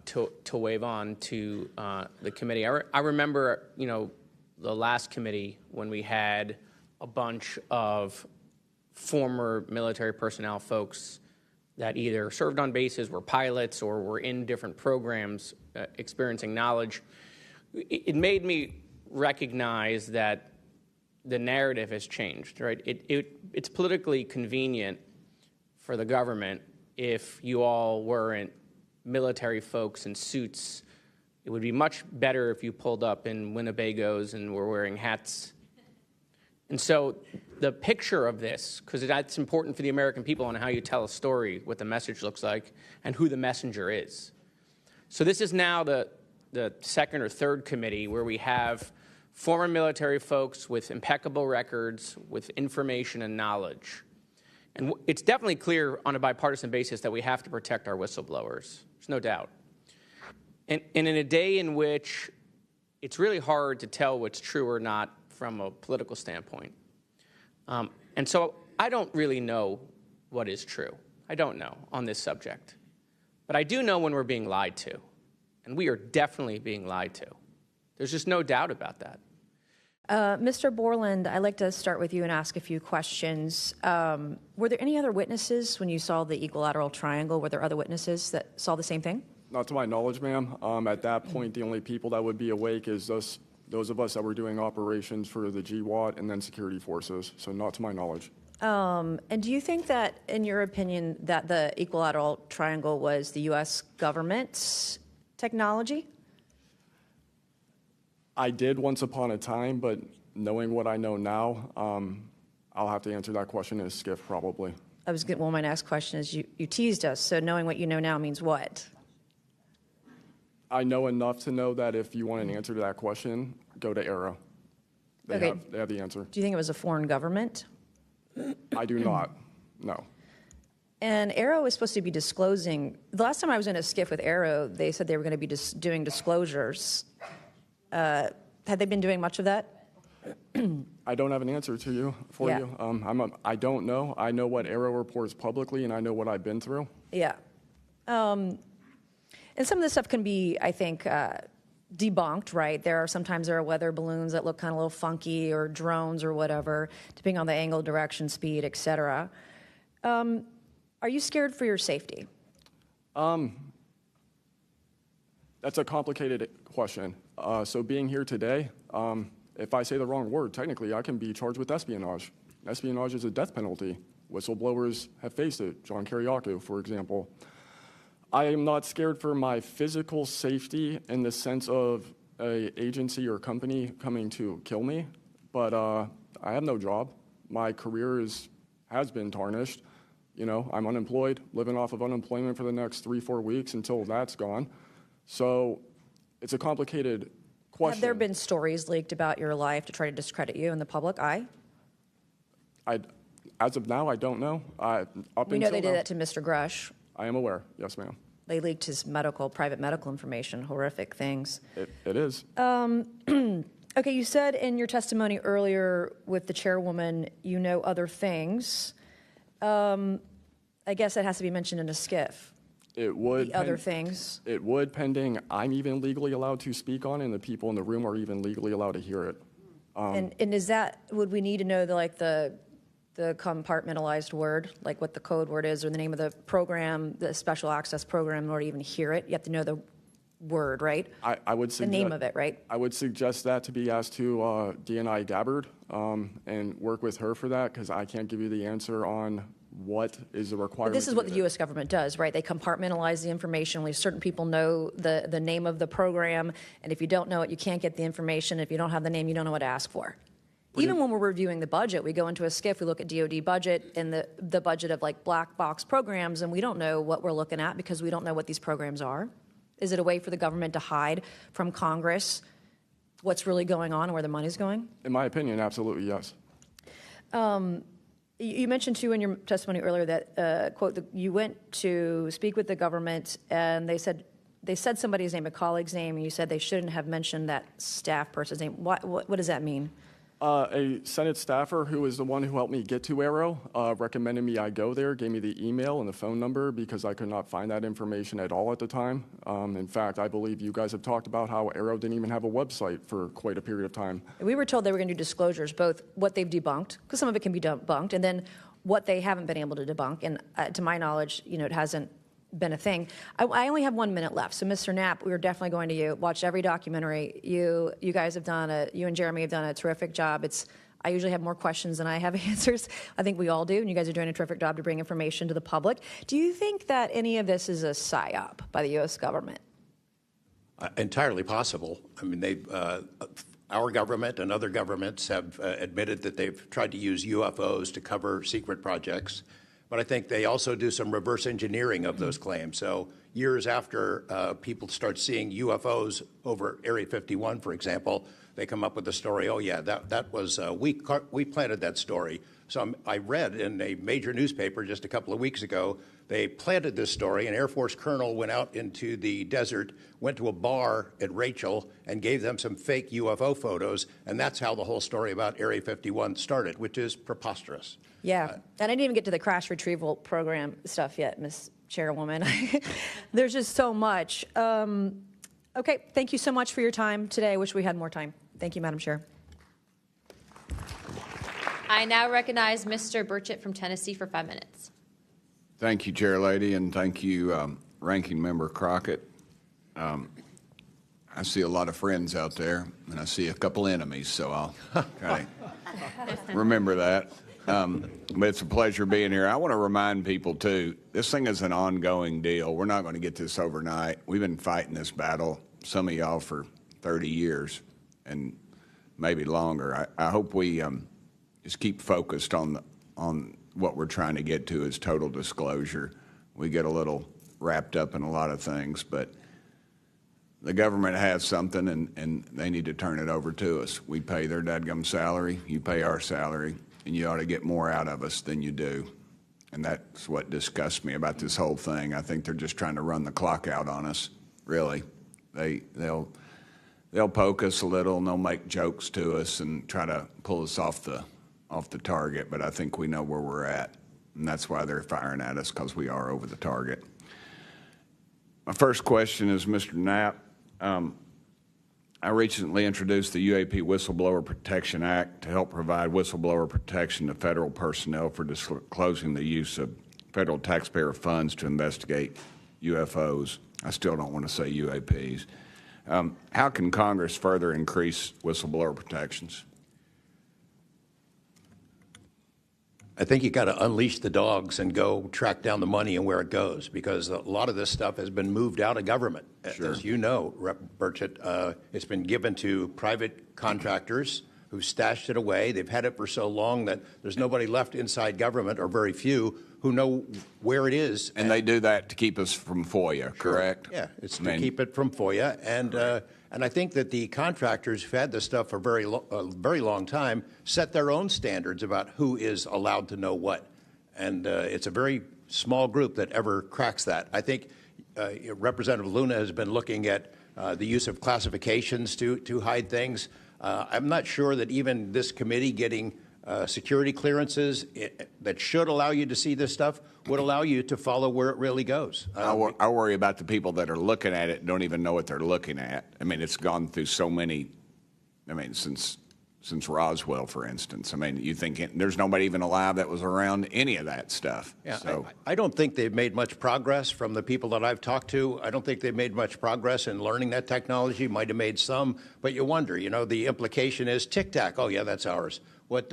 to wave on to the committee. I remember, the last committee when we had a bunch of former military personnel folks that either served on bases, were pilots, or were in different programs experiencing knowledge. It made me recognize that the narrative has changed, right? It's politically convenient for the government if you all weren't military folks in suits. It would be much better if you pulled up in Winnebagos and were wearing hats. And so the picture of this, because that's important for the American people on how you tell a story, what the message looks like, and who the messenger is. So this is now the second or third committee where we have former military folks with impeccable records, with information and knowledge. And it's definitely clear on a bipartisan basis that we have to protect our whistleblowers. There's no doubt. And in a day in which it's really hard to tell what's true or not from a political standpoint. And so I don't really know what is true. I don't know on this subject. But I do know when we're being lied to. And we are definitely being lied to. There's just no doubt about that. Mr. Borland, I'd like to start with you and ask a few questions. Were there any other witnesses when you saw the equilateral triangle? Were there other witnesses that saw the same thing? Not to my knowledge, ma'am. At that point, the only people that would be awake is those of us that were doing operations for the GWAT and then security forces. So not to my knowledge. And do you think that, in your opinion, that the equilateral triangle was the U.S. government's technology? I did once upon a time, but knowing what I know now, I'll have to answer that question as Skiff, probably. Well, my next question is, you teased us, so knowing what you know now means what? I know enough to know that if you want an answer to that question, go to AARO. They have the answer. Do you think it was a foreign government? I do not, no. And AARO was supposed to be disclosing. The last time I was in a skiff with AARO, they said they were going to be doing disclosures. Had they been doing much of that? I don't have an answer to you you. I don't know. I know what AARO reports publicly, and I know what I've been through. Yeah. And some of this stuff can be, I think, debunked, right? Sometimes there are weather balloons that look kind of a little funky, or drones or whatever, depending on the angle, direction, speed, et cetera. Are you scared for your safety? That's a complicated question. So being here today, if I say the wrong word, technically I can be charged with espionage. Espionage is a death penalty. Whistleblowers have faced it. John Kiriakou, for example. I am not scared for my physical safety in the sense of an agency or company coming to kill me, but I have no job. My career has been tarnished. You know, I'm unemployed, living off of unemployment for the next 3-4 weeks until that's gone. So it's a complicated question. Have there been stories leaked about your life to try to discredit you in the public eye? As of now, I don't know. We know they did that to Mr. Grush. I am aware. Yes, ma'am. They leaked his private medical information, horrific things. It is. Okay, you said in your testimony earlier with the chairwoman, you know other things. I guess that has to be mentioned in a skiff. It would. The other things. It would, pending I'm even legally allowed to speak on, and the people in the room are even legally allowed to hear it. And is that, would we need to know the compartmentalized word, like what the code word is, or the name of the program, the special access program, in order to even hear it? You have to know the word, right? I would suggest, the name of it, right? I would suggest that to be asked to DNI Gabbard and work with her for that, because I can't give you the answer on what is the requirement. But this is what the U.S. government does, right? They compartmentalize the information. Only certain people know the name of the program, and if you don't know it, you can't get the information. If you don't have the name, you don't know what to ask for. Even when we're reviewing the budget, we go into a skiff, we look at DOD budget and the budget of like black box programs, and we don't know what we're looking at because we don't know what these programs are. Is it a way for the government to hide from Congress what's really going on and where the money's going? In my opinion, absolutely, yes. You mentioned, too, in your testimony earlier that, quote, you went to speak with the government and they said somebody's name, a colleague's name, and you said they shouldn't have mentioned that staff person's name. What does that mean? A Senate staffer who is the one who helped me get to Aero recommended me I go there, gave me the email and the phone number because I could not find that information at all at the time. In fact, I believe you guys have talked about how Aero didn't even have a website for quite a period of time. We were told they were going to do disclosures, both what they've debunked, because some of it can be debunked, and then what they haven't been able to debunk. And to my knowledge, it hasn't been a thing. I only have 1 minute left, so Mr. Knapp, we are definitely going to watch every documentary. You guys have done you and Jeremy have done a terrific job. I usually have more questions than I have answers. I think we all do, and you guys are doing a terrific job to bring information to the public. Do you think that any of this is a psyop by the U.S. government? Entirely possible. I mean, our government and other governments have admitted that they've tried to use UFOs to cover secret projects. But I think they also do some reverse engineering of those claims. So years after people start seeing UFOs over Area 51, for example, they come up with a story, oh, yeah, that was, we planted that story. So I read in a major newspaper just a couple of weeks ago, they planted this story. An Air Force colonel went out into the desert, went to a bar at Rachel, and gave them some fake UFO photos. And that's how the whole story about Area 51 started, which is preposterous. Yeah, and I didn't even get to the crash retrieval program stuff yet, Ms. Chairwoman. There's just so much. Okay, thank you so much for your time today. I wish we had more time. Thank you, Madam Chair. I now recognize Mr. Burchett from Tennessee for 5 minutes. Thank you, Chair Lady, and thank you, Ranking Member Crockett. I see a lot of friends out there, and I see a couple enemies, so I'll kind of remember that. But it's a pleasure being here. I want to remind people, too, this thing is an ongoing deal. We're not going to get this overnight. We've been fighting this battle, some of y'all, for 30 years and maybe longer. I hope we just keep focused on what we're trying to get to is total disclosure. We get a little wrapped up in a lot of things, but the government has something, and they need to turn it over to us. We pay their dadgum salary, you pay our salary, and you ought to get more out of us than you do. And that's what disgusts me about this whole thing. I think they're just trying to run the clock out on us, really. They'll poke us a little, and they'll make jokes to us and try to pull us off the target, but I think we know where we're at, and that's why they're firing at us, because we are over the target. My first question is, Mr. Knapp, I recently introduced the UAP Whistleblower Protection Act to help provide whistleblower protection to federal personnel for disclosing the use of federal taxpayer funds to investigate UFOs. I still don't want to say UAPs. How can Congress further increase whistleblower protections? I think you got to unleash the dogs and go track down the money and where it goes, because a lot of this stuff has been moved out of government. Sure. As you know, Rep. Burchett, it's been given to private contractors who've stashed it away. They've had it for so long that there's nobody left inside government, or very few, who know where it is. And they do that to keep us from FOIA, correct? Yeah, it's to keep it from FOIA. And I think that the contractors who've had this stuff for a very long time set their own standards about who is allowed to know what. And it's a very small group that ever cracks that. I think Representative Luna has been looking at the use of classifications to hide things. I'm not sure that even this committee getting security clearances that should allow you to see this stuff would allow you to follow where it really goes. I worry about the people that are looking at it and don't even know what they're looking at. I mean, it's gone through so many, I mean, since Roswell, for instance. I mean, you think there's nobody even alive that was around any of that stuff. Yeah, so. I don't think they've made much progress from the people that I've talked to. I don't think they've made much progress in learning that technology. Might have made some, but you wonder, you know, the implication is tic-tac. Oh, yeah, that's ours. What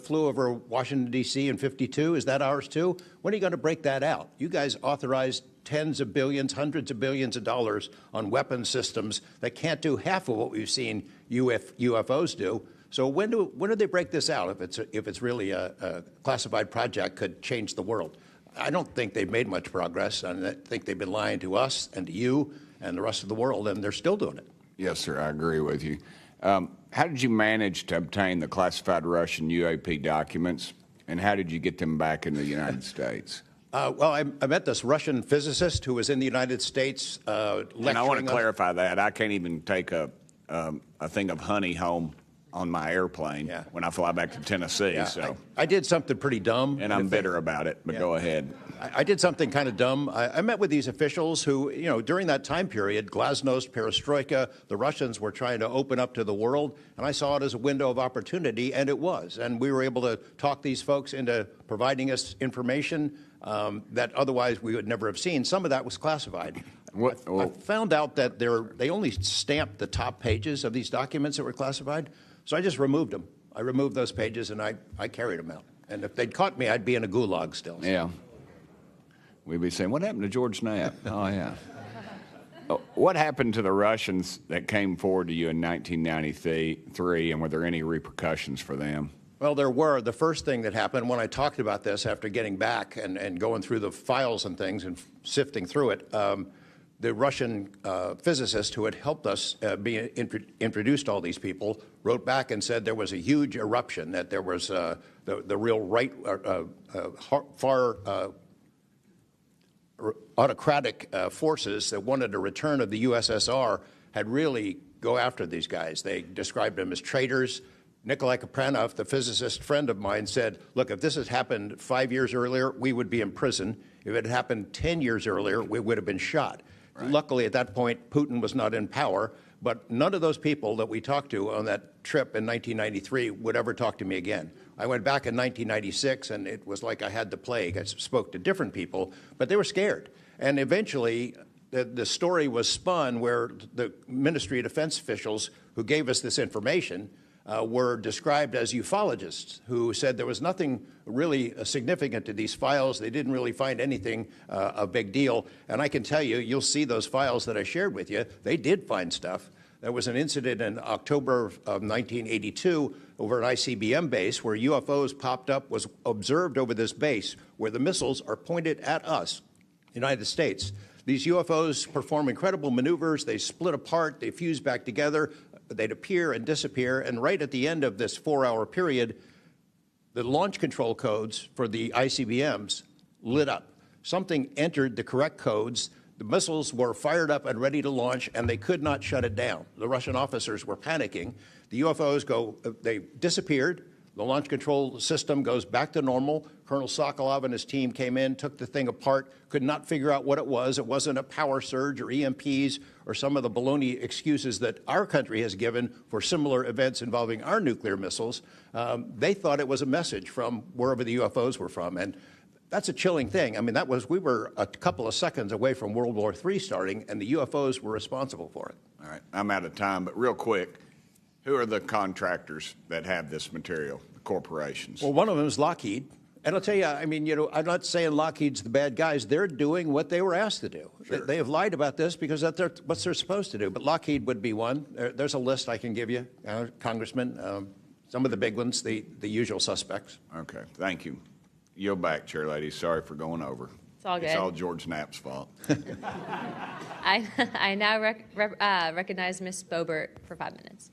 flew over Washington, D.C. in '52, is that ours too? When are you going to break that out? You guys authorized tens of billions, hundreds of billions of dollars on weapon systems that can't do half of what we've seen UFOs do. So when do they break this out if it's really a classified project could change the world? I don't think they've made much progress, and I think they've been lying to us and to you and the rest of the world, and they're still doing it. Yes, sir, I agree with you. How did you manage to obtain the classified Russian UAP documents, and how did you get them back in the United States? Well, I met this Russian physicist who was in the United States lecturing. And I want to clarify that. I can't even take a thing of honey home on my airplane when I fly back to Tennessee. Yeah, so I did something pretty dumb. And I'm bitter about it, but go ahead. I did something kind of dumb. I met with these officials who, you know, during that time period, glasnost, perestroika, the Russians were trying to open up to the world, and I saw it as a window of opportunity, and it was. And we were able to talk these folks into providing us information that otherwise we would never have seen. Some of that was classified. I found out that they only stamped the top pages of these documents that were classified, so I just removed them. I removed those pages, and I carried them out. And if they'd caught me, I'd be in a gulag still. Yeah. We'd be saying, what happened to George Knapp? Oh, yeah. What happened to the Russians that came forward to you in 1993, and were there any repercussions for them? Well, there were. The first thing that happened when I talked about this after getting back and going through the files and things and sifting through it, the Russian physicist who had helped us introduced all these people wrote back and said there was a huge eruption, that there was the real right, far autocratic forces that wanted a return of the USSR had really go after these guys. They described them as traitors. Nikolai Kapranov, the physicist friend of mine, said, look, if this had happened 5 years earlier, we would be in prison. If it had happened 10 years earlier, we would have been shot. Right. Luckily, at that point, Putin was not in power, but none of those people that we talked to on that trip in 1993 would ever talk to me again. I went back in 1996, and it was like I had the plague. I spoke to different people, but they were scared. And eventually, the story was spun where the Ministry of Defense officials who gave us this information were described as ufologists who said there was nothing really significant to these files. They didn't really find anything a big deal. And I can tell you, you'll see those files that I shared with you, they did find stuff. There was an incident in October of 1982 over an ICBM base where UFOs popped up, was observed over this base where the missiles are pointed at us, United States. These UFOs perform incredible maneuvers. They split apart, they fuse back together, they'd appear and disappear. And right at the end of this 4-hour period, the launch control codes for the ICBMs lit up. Something entered the correct codes. The missiles were fired up and ready to launch, and they could not shut it down. The Russian officers were panicking. The UFOs they disappeared. The launch control system goes back to normal. Colonel Sokolov and his team came in, took the thing apart, could not figure out what it was. It wasn't a power surge or EMPs or some of the baloney excuses that our country has given for similar events involving our nuclear missiles. They thought it was a message from wherever the UFOs were from. And that's a chilling thing. I mean, we were a couple of seconds away from World War III starting, and the UFOs were responsible for it. All right, I'm out of time, but real quick, who are the contractors that have this material, the corporations? Well, one of them is Lockheed. And I'll tell you, I mean, I'm not saying Lockheed's the bad guys. They're doing what they were asked to do. Sure. They have lied about this because that's what they're supposed to do. But Lockheed would be one. There's a list I can give you, Congressman. Some of the big ones, the usual suspects. Okay, thank you. Yield back, Chair Lady. Sorry for going over. It's all good. It's all George Knapp's fault. I now recognize Ms. Boebert for 5 minutes.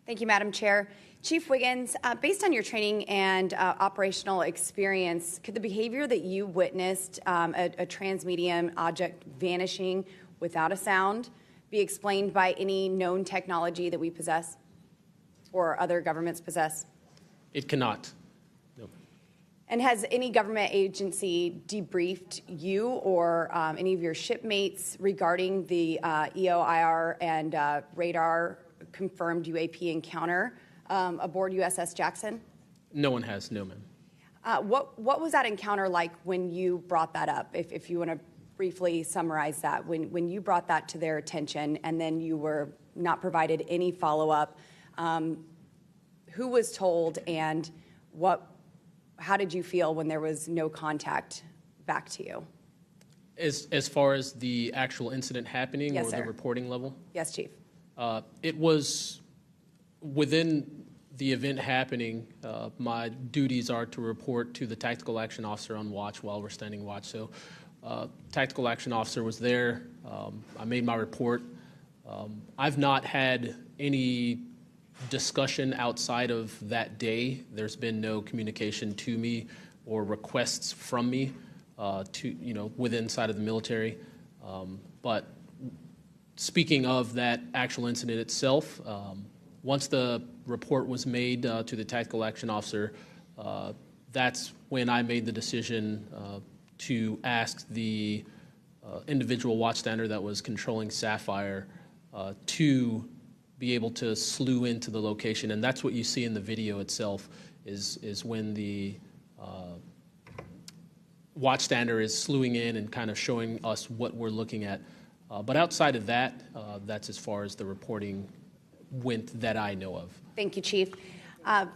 Thank you, Madam Chair. Chief Wiggins, based on your training and operational experience, could the behavior that you witnessed, a transmedium object vanishing without a sound, be explained by any known technology that we possess or other governments possess? It cannot. No. And has any government agency debriefed you or any of your shipmates regarding the EOIR and radar confirmed UAP encounter aboard USS Jackson? No one has, no, ma'am. What was that encounter like when you brought that up? If you want to briefly summarize that, when you brought that to their attention and then you were not provided any follow-up, who was told and how did you feel when there was no contact back to you? As far as the actual incident happening, Yes, or sir. the reporting level? Yes, Chief. It was within the event happening. My duties are to report to the tactical action officer on watch while we're standing watch. So tactical action officer was there. I made my report. I've not had any discussion outside of that day. There's been no communication to me or requests from me within inside of the military. But speaking of that actual incident itself, once the report was made to the tactical action officer, that's when I made the decision to ask the individual watchstander that was controlling Sapphire to be able to slew into the location. And that's what you see in the video itself, is when the watchstander is slewing in and kind of showing us what we're looking at. But outside of that, that's as far as the reporting went that I know of. Thank you, Chief.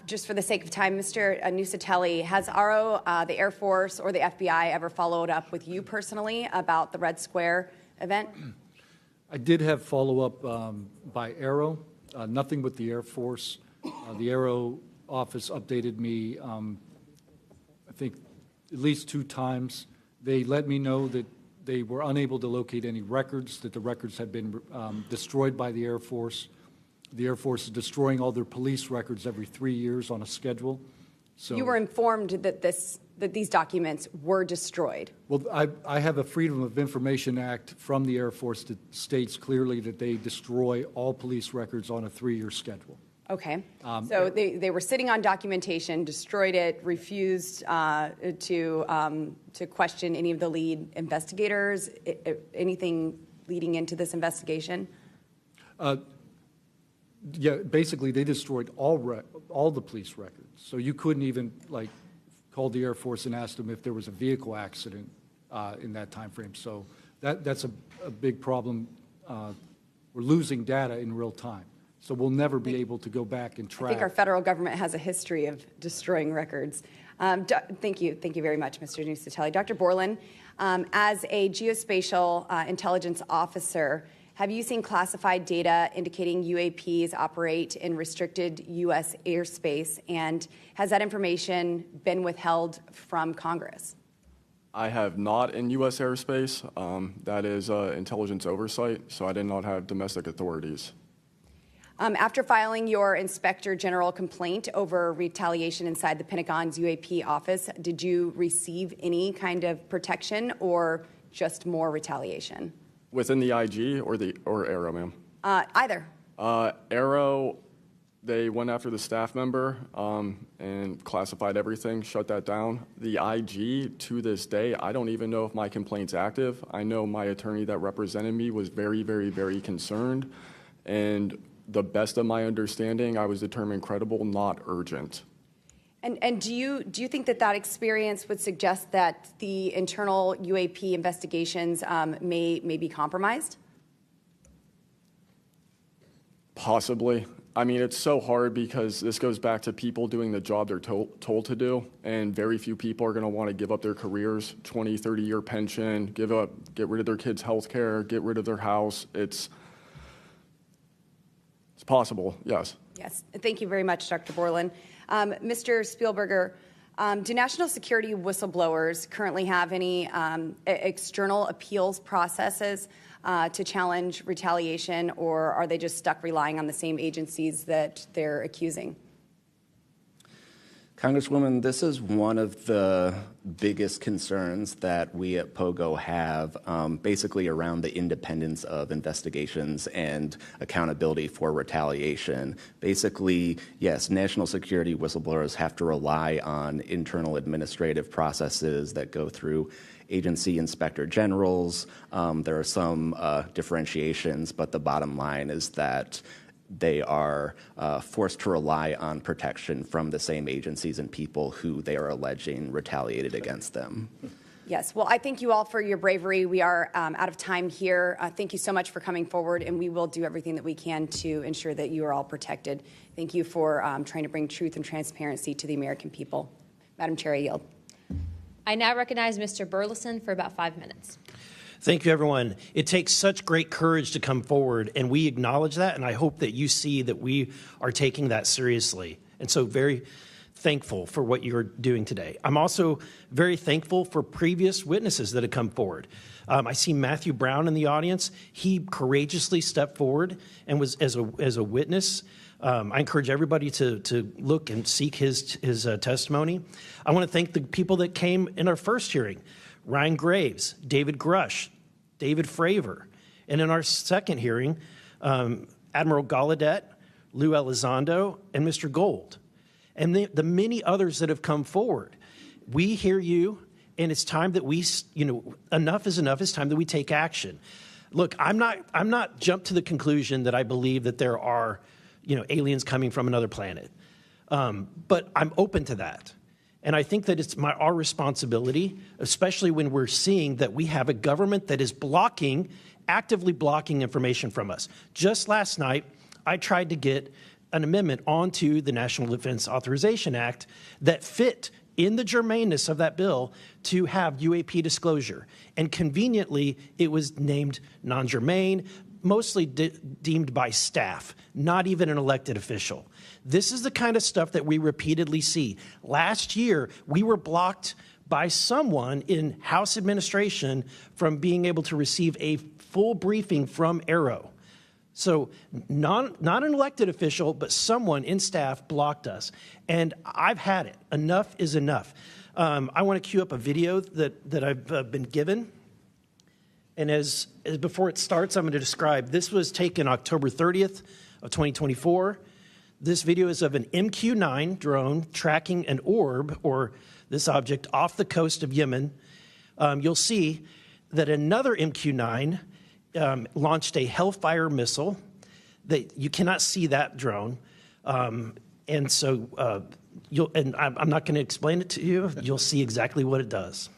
Just for the sake of time, Mr. Nuccetelli, has RO, the Air Force, or the FBI ever followed up with you personally about the Red Square event? I did have follow-up by Aero, nothing with the Air Force. The Aero office updated me, I think, at least 2 times. They let me know that they were unable to locate any records, that the records had been destroyed by the Air Force. The Air Force is destroying all their police records every 3 years on a schedule. So You were informed that these documents were destroyed. Well, I have a Freedom of Information Act from the Air Force that states clearly that they destroy all police records on a 3-year schedule. Okay. So they were sitting on documentation, destroyed it, refused to question any of the lead investigators, anything leading into this investigation? Yeah, basically they destroyed all the police records. So you couldn't even call the Air Force and ask them if there was a vehicle accident in that time frame. So that's a big problem. We're losing data in real time. So we'll never be able to go back and track. I think our federal government has a history of destroying records. Thank you very much, Mr. Nuccetelli. Dr. Borland, as a geospatial intelligence officer, have you seen classified data indicating UAPs operate in restricted U.S. airspace, and has that information been withheld from Congress? I have not in U.S. airspace. That is intelligence oversight, so I did not have domestic authorities. After filing your Inspector General complaint over retaliation inside the Pentagon's UAP office, did you receive any kind of protection or just more retaliation? Within the IG or Aero, ma'am? Either. Aero, they went after the staff member and classified everything, shut that down. The IG, to this day, I don't even know if my complaint's active. I know my attorney that represented me was very, very, very concerned. And the best of my understanding, I was determined credible, not urgent. And do you think that experience would suggest that the internal UAP investigations may be compromised? Possibly. I mean, it's so hard because this goes back to people doing the job they're told to do, and very few people are going to want to give up their careers, 20, 30-year pension, get rid of their kids' health care, get rid of their house. It's possible, yes. Yes. Thank you very much, Dr. Borland. Mr. Spielberger, Do national security whistleblowers currently have any external appeals processes to challenge retaliation, or are they just stuck relying on the same agencies that they're accusing? Congresswoman, this is one of the biggest concerns that we at POGO have, basically around the independence of investigations and accountability for retaliation. Basically, yes, national security whistleblowers have to rely on internal administrative processes that go through agency inspector generals. There are some differentiations, but the bottom line is that they are forced to rely on protection from the same agencies and people who they are alleging retaliated against them. Yes, well, I thank you all for your bravery. We are out of time here. Thank you so much for coming forward, and we will do everything that we can to ensure that you are all protected. Thank you for trying to bring truth and transparency to the American people. Madam Chair, I yield. I now recognize Mr. Burlison for about 5 minutes. Thank you, everyone. It takes such great courage to come forward, and we acknowledge that, and I hope that you see that we are taking that seriously. And so very thankful for what you're doing today. I'm also very thankful for previous witnesses that have come forward. I see Matthew Brown in the audience. He courageously stepped forward and was as a witness. I encourage everybody to look and seek his testimony. I want to thank the people that came in our first hearing. Ryan Graves, David Grush, David Fravor. And in our second hearing, Admiral Gallaudet, Lou Elizondo, and Mr. Gold. And the many others that have come forward. We hear you, and it's time that we, enough is enough. It's time that we take action. Look, I'm not jumped to the conclusion that I believe that there are, aliens coming from another planet. But I'm open to that. And I think that it's our responsibility, especially when we're seeing that we have a government that is actively blocking information from us. Just last night, I tried to get an amendment onto the National Defense Authorization Act that fit in the germaneness of that bill to have UAP disclosure. And conveniently, it was named non-germane, mostly deemed by staff, not even an elected official. This is the kind of stuff that we repeatedly see. Last year, we were blocked by someone in House administration from being able to receive a full briefing from Arrow. So not an elected official, but someone in staff blocked us. And I've had it. Enough is enough. I want to cue up a video that I've been given. And as before it starts, I'm going to describe. This was taken October 30th of 2024. This video is of an MQ-9 drone tracking an orb, or this object, off the coast of Yemen. You'll see that another MQ-9 launched a Hellfire missile. You cannot see that drone. And so I'm not going to explain it to you. You'll see exactly what it does.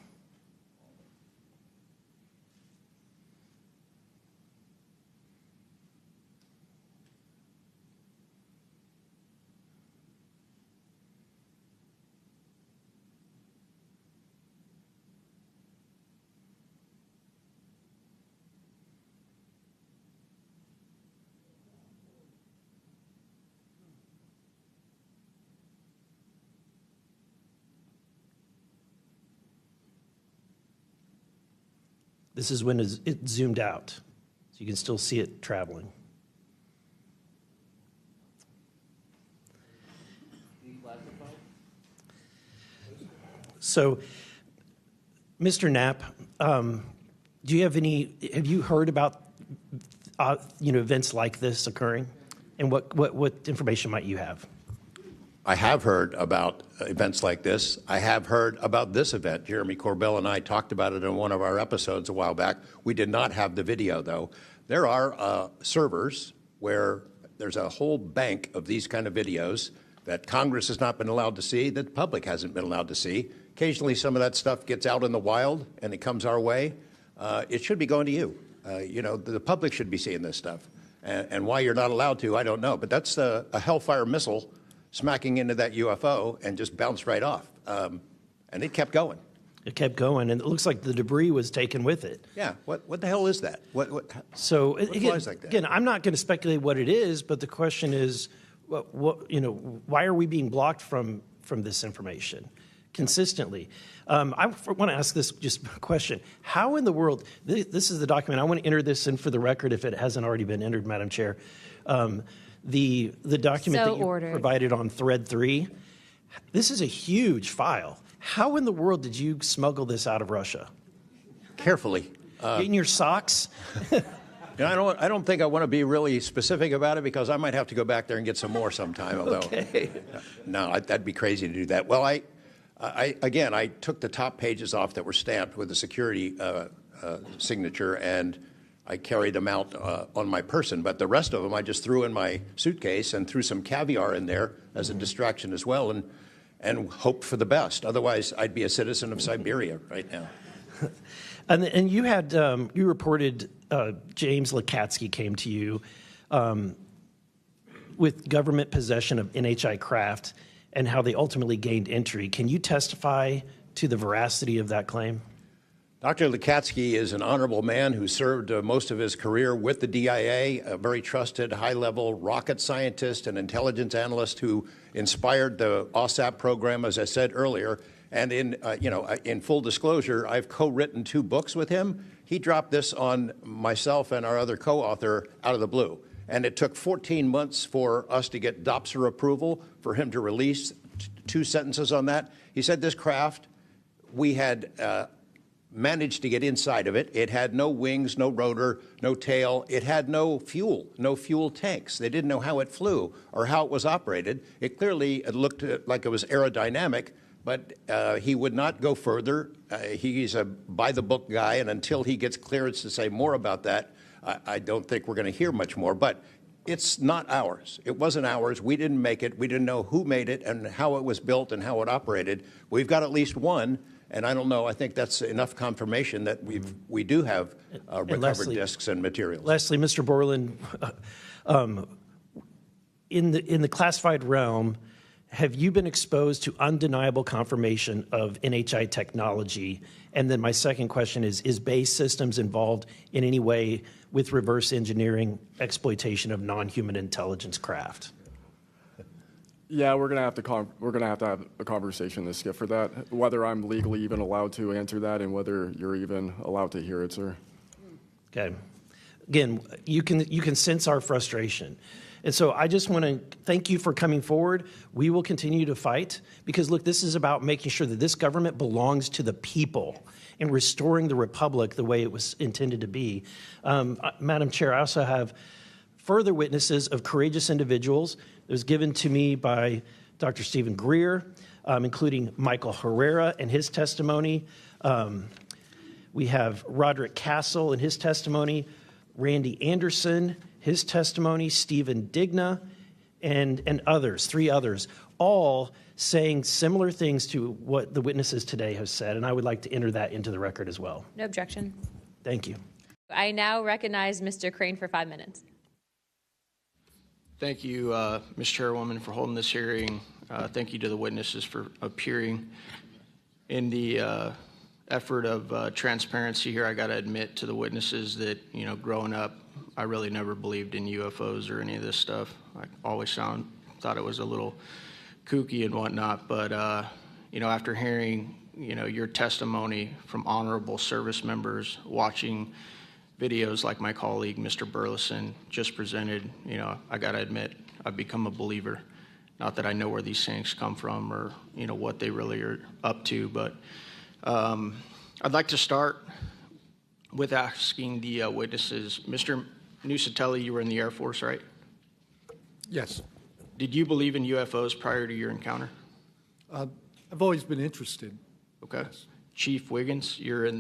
This is when it zoomed out, so you can still see it traveling. So, Mr. Knapp, have you heard about events like this occurring, and what information might you have? I have heard about events like this. I have heard about this event. Jeremy Corbell and I talked about it in one of our episodes a while back. We did not have the video, though. There are servers where there's a whole bank of these kind of videos that Congress has not been allowed to see, that the public hasn't been allowed to see. Occasionally, some of that stuff gets out in the wild, and it comes our way. It should be going to you. The public should be seeing this stuff. And why you're not allowed to, I don't know. But that's a Hellfire missile smacking into that UFO and just bounced right off. And it kept going. It kept going, and it looks like the debris was taken with it. Yeah, what the hell is that? What flies like that? Again, I'm not going to speculate what it is, but the question is, why are we being blocked from this information? consistently. I want to ask this just question. How in the world, this is the document, I want to enter this in for the record if it hasn't already been entered, Madam Chair. The document that you provided on thread 3, this is a huge file. How in the world did you smuggle this out of Russia? Carefully. In your socks? And I don't think I want to be really specific about it because I might have to go back there and get some more sometime. Although, Okay. No, that'd be crazy to do that. Well, I took the top pages off that were stamped with the security signature, and I carried them out on my person. But the rest of them I just threw in my suitcase and threw some caviar in there as a distraction as well, and hoped for the best. Otherwise, I'd be a citizen of Siberia right now. And you had you reported James Lukatsky came to you with government possession of NHI craft and how they ultimately gained entry. Can you testify to the veracity of that claim? Dr. Lukatsky is an honorable man who served most of his career with the DIA, a very trusted, high-level rocket scientist and intelligence analyst who inspired the OSAP program, as I said earlier. And in full disclosure, I've co-written 2 books with him. He dropped this on myself and our other co-author out of the blue. And it took 14 months for us to get DOPSR approval for him to release 2 sentences on that. He said this craft, we had managed to get inside of it. It had no wings, no rotor, no tail. It had no fuel tanks. They didn't know how it flew or how it was operated. It clearly looked like it was aerodynamic, but he would not go further. He's a by-the-book guy, and until he gets clearance to say more about that, I don't think we're going to hear much more. But it's not ours. It wasn't ours. We didn't make it. We didn't know who made it and how it was built and how it operated. We've got at least one, and I don't know. I think that's enough confirmation that we do have recovered discs and materials. Leslie, Mr. Borland, in the classified realm, have you been exposed to undeniable confirmation of NHI technology? And then my second question is Base Systems involved in any way with reverse engineering exploitation of non-human intelligence craft? Yeah, we're gonna have to have a conversation this skip for that. Whether I'm legally even allowed to answer that, and whether you're even allowed to hear it, sir. Okay. Again, you can sense our frustration. And so I just want to thank you for coming forward. We will continue to fight because, look, this is about making sure that this government belongs to the people and restoring the republic the way it was intended to be. Madam Chair, I also have further witnesses of courageous individuals. It was given to me by Dr. Stephen Greer, including Michael Herrera and his testimony. We have Roderick Castle and his testimony, Randy Anderson, his testimony, Stephen Digna, and others, 3 others, all saying similar things to what the witnesses today have said, and I would like to enter that into the record as well. No objection. Thank you. I now recognize Mr. Crane for 5 minutes. Thank you, Ms. Chairwoman, for holding this hearing. Thank you to the witnesses for appearing. In the effort of transparency here, I got to admit to the witnesses that, growing up, I really never believed in UFOs or any of this stuff. I always thought it was a little kooky and whatnot. But, after hearing, your testimony from honorable service members, watching videos like my colleague, Mr. Burlison, just presented, I got to admit, I've become a believer. Not that I know where these things come from or, what they really are up to, but I'd like to start with asking the witnesses. Mr. Nuccetelli, you were in the Air Force, right? Yes. Did you believe in UFOs prior to your encounter? I've always been interested. Okay. Yes. Chief Wiggins, you're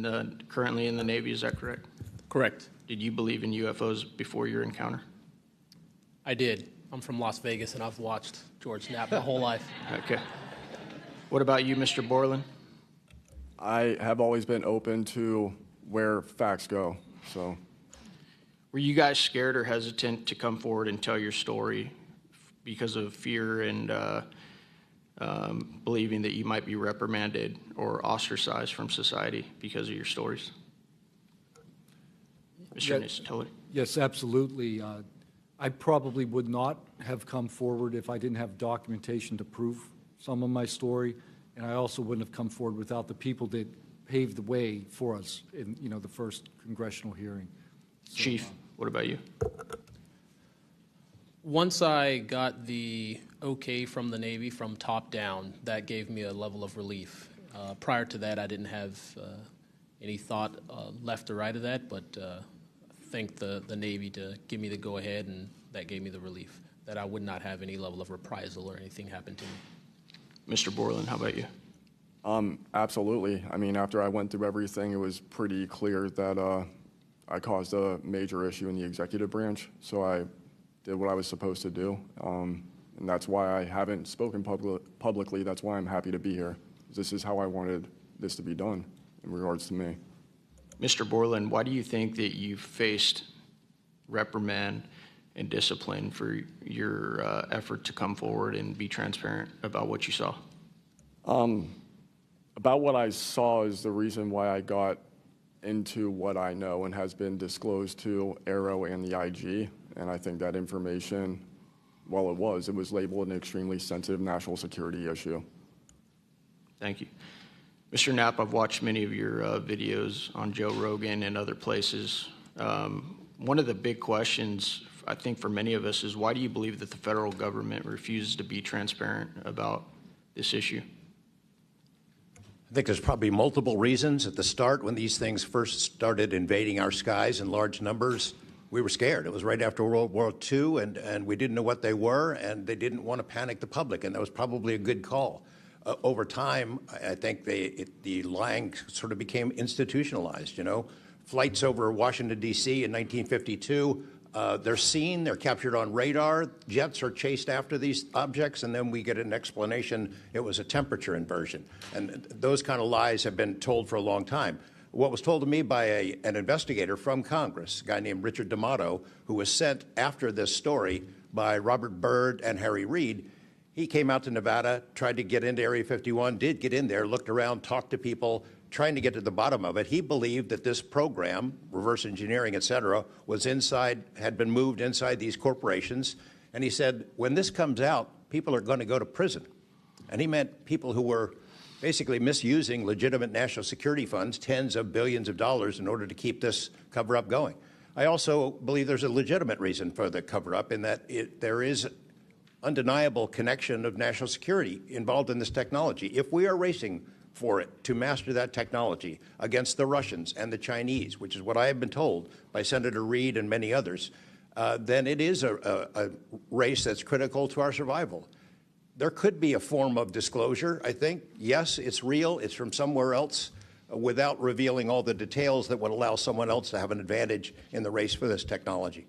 currently in the Navy, is that correct? Correct. Did you believe in UFOs before your encounter? I did. I'm from Las Vegas, and I've watched George Knapp my whole life. Okay. What about you, Mr. Borland? I have always been open to where facts go, so. Were you guys scared or hesitant to come forward and tell your story because of fear and believing that you might be reprimanded or ostracized from society because of your stories? Mr. Nuccetelli? Yes, absolutely. I probably would not have come forward if I didn't have documentation to prove some of my story. and I also wouldn't have come forward without the people that paved the way for us in, the first congressional hearing. So, Chief, what about you? Once I got the okay from the Navy from top down, that gave me a level of relief. Prior to that, I didn't have any thought left or right of that, but thanked the Navy to give me the go-ahead, and that gave me the relief that I would not have any level of reprisal or anything happen to me. Mr. Borland, how about you? Absolutely. I mean, after I went through everything, it was pretty clear that I caused a major issue in the executive branch, so I did what I was supposed to do, and that's why I haven't spoken publicly. That's why I'm happy to be here. This is how I wanted this to be done in regards to me. Mr. Borland, why do you think that you faced reprimand and discipline for your effort to come forward and be transparent about what you saw? About what I saw is the reason why I got into what I know and has been disclosed to Aero and the IG. And I think that information, well, it was labeled an extremely sensitive national security issue. Thank you. Mr. Knapp, I've watched many of your videos on Joe Rogan and other places. One of the big questions, I think, for many of us is why do you believe that the federal government refuses to be transparent about this issue? I think there's probably multiple reasons. At the start, when these things first started invading our skies in large numbers, we were scared. It was right after World War II, and we didn't know what they were, and they didn't want to panic the public, and that was probably a good call. Over time, I think the lying sort of became institutionalized, Flights over Washington, D.C. in 1952, they're seen, they're captured on radar, jets are chased after these objects, and then we get an explanation it was a temperature inversion. And those kind of lies have been told for a long time. What was told to me by an investigator from Congress, a guy named Richard D'Amato, who was sent after this story by Robert Byrd and Harry Reid, he came out to Nevada, tried to get into Area 51, did get in there, looked around, talked to people, trying to get to the bottom of it. He believed that this program, reverse engineering, et cetera, was had been moved inside these corporations. And he said, when this comes out, people are going to go to prison. And he meant people who were basically misusing legitimate national security funds, tens of billions of dollars, in order to keep this cover-up going. I also believe there's a legitimate reason for the cover-up in that there is undeniable connection of national security involved in this technology. If we are racing for it to master that technology against the Russians and the Chinese, which is what I have been told by Senator Reid and many others, then it is a race that's critical to our survival. There could be a form of disclosure, I think. Yes, it's real, it's from somewhere else, without revealing all the details that would allow someone else to have an advantage in the race for this technology.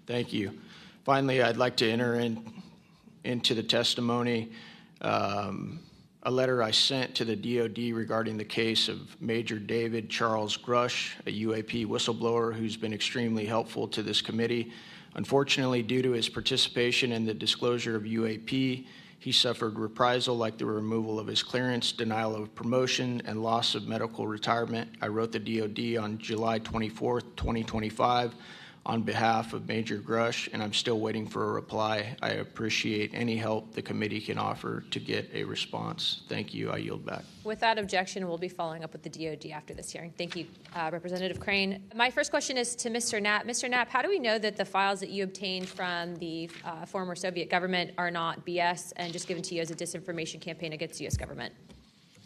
Thank you. Finally, I'd like to enter into the testimony a letter I sent to the DoD regarding the case of Major David Charles Grush, a UAP whistleblower who's been extremely helpful to this committee. Unfortunately, due to his participation in the disclosure of UAP, he suffered reprisal like the removal of his clearance, denial of promotion, and loss of medical retirement. I wrote the DoD on July 24th, 2025, on behalf of Major Grush, and I'm still waiting for a reply. I appreciate any help the committee can offer to get a response. Thank you. I yield back. Without objection, we'll be following up with the DoD after this hearing. Thank you, Representative Crane. My first question is to Mr. Knapp. Mr. Knapp, how do we know that the files that you obtained from the former Soviet government are not BS and just given to you as a disinformation campaign against the U.S. government?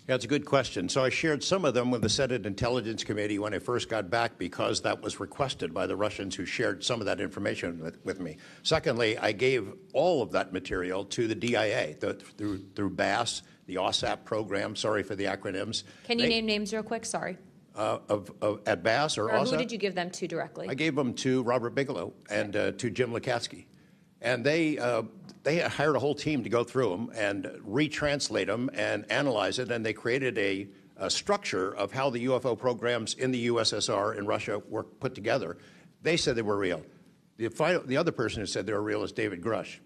Yeah, it's a good question. So I shared some of them with the Senate Intelligence Committee when I first got back because that was requested by the Russians who shared some of that information with me. Secondly, I gave all of that material to the DIA through BASS, the OSAP program. Sorry for the acronyms. Can you name names real quick? Sorry. At BASS or OSAP? Who did you give them to directly? I gave them to Robert Bigelow and to Jim Lukatsky. And they hired a whole team to go through them and retranslate them and analyze it, and they created a structure of how the UFO programs in the USSR and Russia were put together. They said they were real. The other person who said they were real is David Grush.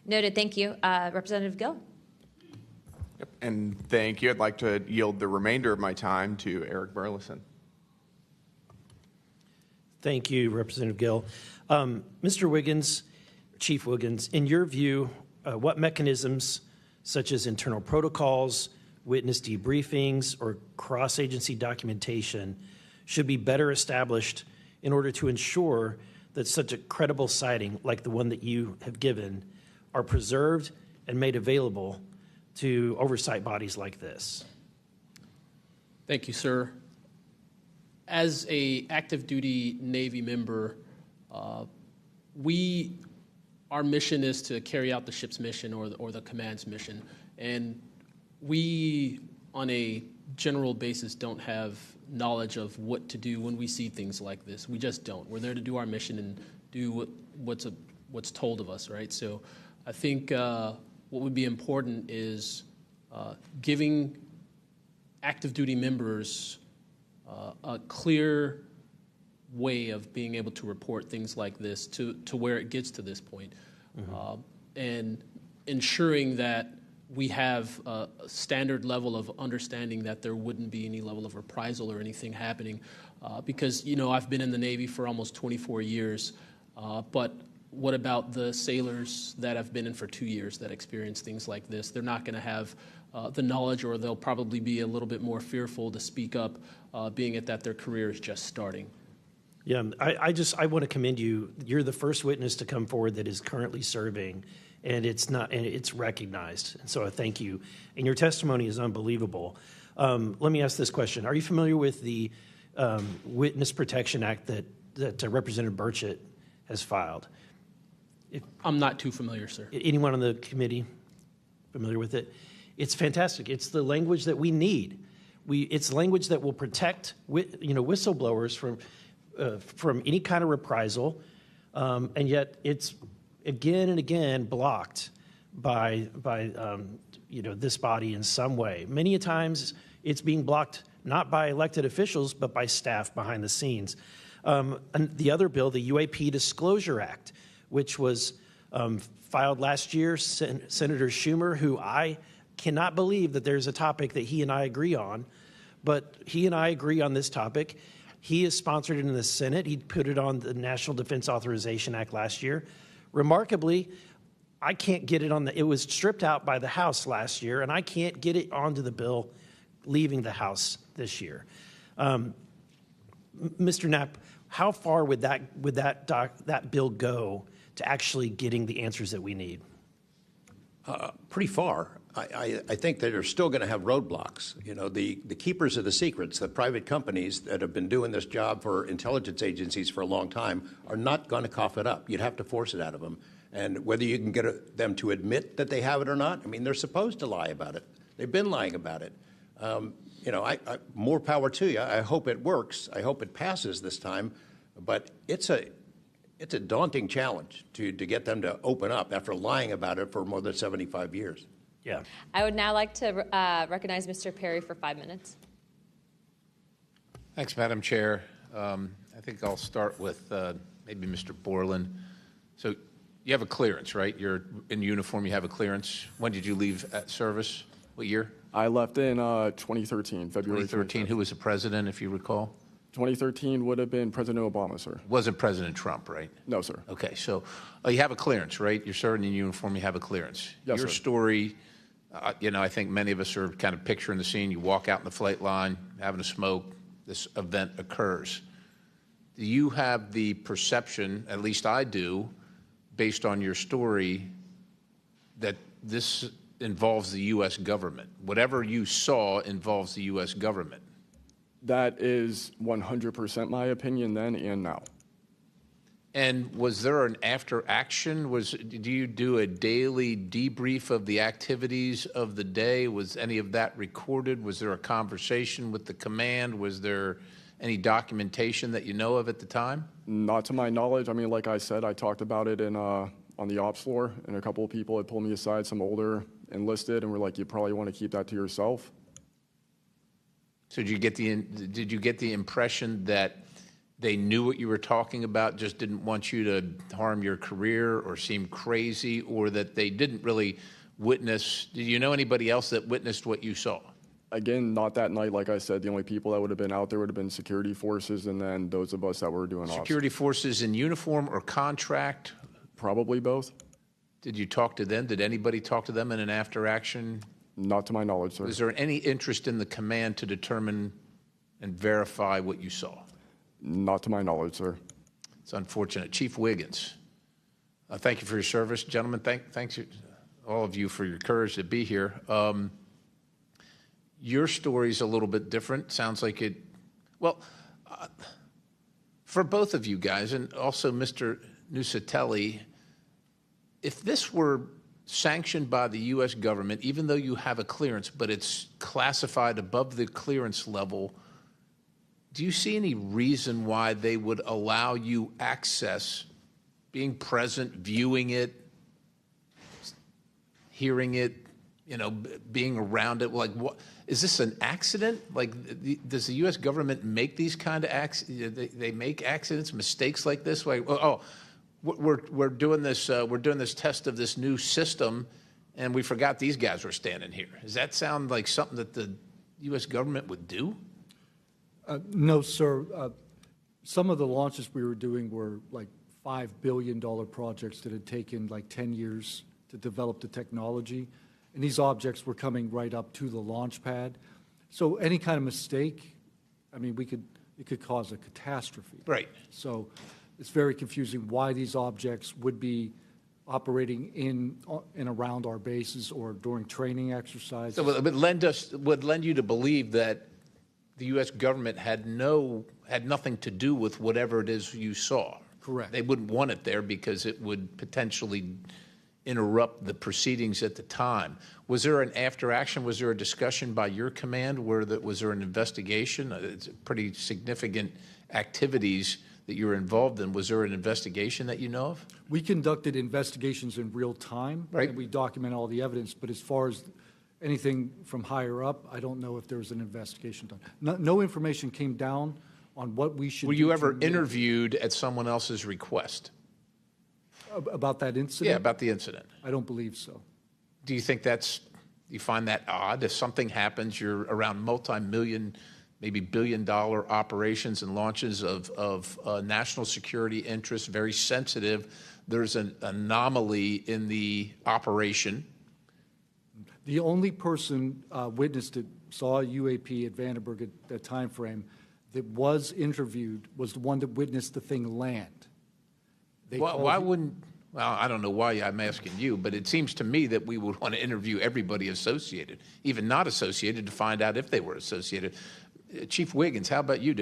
Noted. Thank you. Representative Gill. Yep. And thank you. I'd like to yield the remainder of my time to Eric Burlison. Thank you, Representative Gill. Mr. Wiggins, Chief Wiggins, in your view, what mechanisms such as internal protocols, witness debriefings, or cross-agency documentation, should be better established in order to ensure that such a credible sighting like the one that you have given are preserved and made available to oversight bodies like this? Thank you, sir. As a active duty Navy member, our mission is to carry out the ship's mission or the command's mission. And we, on a general basis, don't have knowledge of what to do when we see things like this. We just don't. We're there to do our mission and do what's told of us, right? So I think what would be important is giving active duty members a clear way of being able to report things like this to where it gets to this point. And ensuring that we have a standard level of understanding that there wouldn't be any level of reprisal or anything happening. Because, you know, I've been in the Navy for almost 24 years, but what about the sailors that have been in for 2 years that experience things like this? They're not going to have the knowledge, or they'll probably be a little bit more fearful to speak up, being it that their career is just starting. Yeah, I want to commend you. You're the first witness to come forward that is currently serving, and it's recognized. And so I thank you. And your testimony is unbelievable. Let me ask this question: are you familiar with the Witness Protection Act that Representative Burchett has filed? I'm not too familiar, sir. Anyone on the committee familiar with it? It's fantastic. It's the language that we need. It's language that will protect whistleblowers from any kind of reprisal, and yet it's again and again blocked by this body in some way. Many times it's being blocked not by elected officials but by staff behind the scenes. And the other bill, the UAP Disclosure Act, which was filed last year, Senator Schumer, who I cannot believe that there's a topic that he and I agree on, but he and I agree on this topic. He has sponsored it in the Senate. He put it on the National Defense Authorization Act last year. Remarkably, I can't get it on it was stripped out by the House last year, and I can't get it onto the bill leaving the House this year. Mr. Knapp, how far would that bill go to actually getting the answers that we need? Pretty far. I think that they're still going to have roadblocks. You know, the keepers of the secrets, the private companies that have been doing this job for intelligence agencies for a long time, are not going to cough it up. You'd have to force it out of them. And whether you can get them to admit that they have it or not, I mean, they're supposed to lie about it. They've been lying about it. More power to you. I hope it works. I hope it passes this time. But it's a daunting challenge to get them to open up after lying about it for more than 75 years. Yeah. I would now like to recognize Mr. Perry for 5 minutes. Thanks, Madam Chair. I think I'll start with maybe Mr. Borland. So you have a clearance, right? You're in uniform, you have a clearance. When did you leave service? What year? I left in 2013, February 2013. Who was the president, if you recall? 2013 would have been President Obama, sir. Wasn't President Trump, right? No, sir. Okay, so you have a clearance, right? You're serving in uniform, you have a clearance. Yes, Your sir. story, I think many of us are kind of picturing the scene. You walk out in the flight line, having a smoke, this event occurs. Do you have the perception, at least I do, based on your story, that this involves the U.S. government? Whatever you saw involves the U.S. government. That is 100% my opinion then and now. And was there an after action? Do you do a daily debrief of the activities of the day? Was any of that recorded? Was there a conversation with the command? Was there any documentation that you know of at the time? Not to my knowledge. I mean, like I said, I talked about it on the ops floor, and a couple of people had pulled me aside, some older enlisted, and were like, you probably want to keep that to yourself. So did you get the impression that they knew what you were talking about, just didn't want you to harm your career or seem crazy, or that they didn't really witness? Did you know anybody else that witnessed what you saw? Again, not that night. Like I said, the only people that would have been out there would have been security forces, and then those of us that were doing ops. Security forces in uniform or contract? Probably both. Did you talk to them? Did anybody talk to them in an after-action? Not to my knowledge, sir. Was there any interest in the command to determine and verify what you saw? Not to my knowledge, sir. It's unfortunate. Chief Wiggins, thank you for your service. Gentlemen, thanks all of you for your courage to be here. Your story's a little bit different. Sounds like it, well, for both of you guys, and also Mr. Nuccetelli, if this were sanctioned by the U.S. government, even though you have a clearance, but it's classified above the clearance level, do you see any reason why they would allow you access, being present, viewing it, hearing it, you know, being around it? Like, what is this, an accident? Like, does the U.S. government make these kind of accidents? They make accidents, mistakes like this? Like, we're doing this test of this new system, and we forgot these guys were standing here. Does that sound like something that the U.S. government would do? No, sir. Some of the launches we were doing were like $5 billion projects that had taken like 10 years to develop the technology. And these objects were coming right up to the launch pad. So any kind of mistake, I mean, it could cause a catastrophe. Right. So it's very confusing why these objects would be operating in and around our bases or during training exercises. So would lend you to believe that the U.S. government had nothing to do with whatever it is you saw. Correct. They wouldn't want it there because it would potentially interrupt the proceedings at the time. Was there an after action? Was there a discussion by your command? Was there an investigation? It's pretty significant activities that you were involved in. Was there an investigation that you know of? We conducted investigations in real time. Right. And we document all the evidence. But as far as anything from higher up, I don't know if there was an investigation done. No information came down on what we should do. Were you ever interviewed at someone else's request? About that incident? Yeah, about the incident. I don't believe so. Do you think you find that odd? If something happens, you're around multi-million, maybe billion-dollar operations and launches of national security interests, very sensitive. There's an anomaly in the operation. The only person witnessed it, saw a UAP at Vandenberg at that time frame, that was interviewed was the one that witnessed the thing land. Why wouldn't, well, I don't know why I'm asking you, but it seems to me that we would want to interview everybody associated, even not associated, to find out if they were associated. Chief Wiggins, how about you?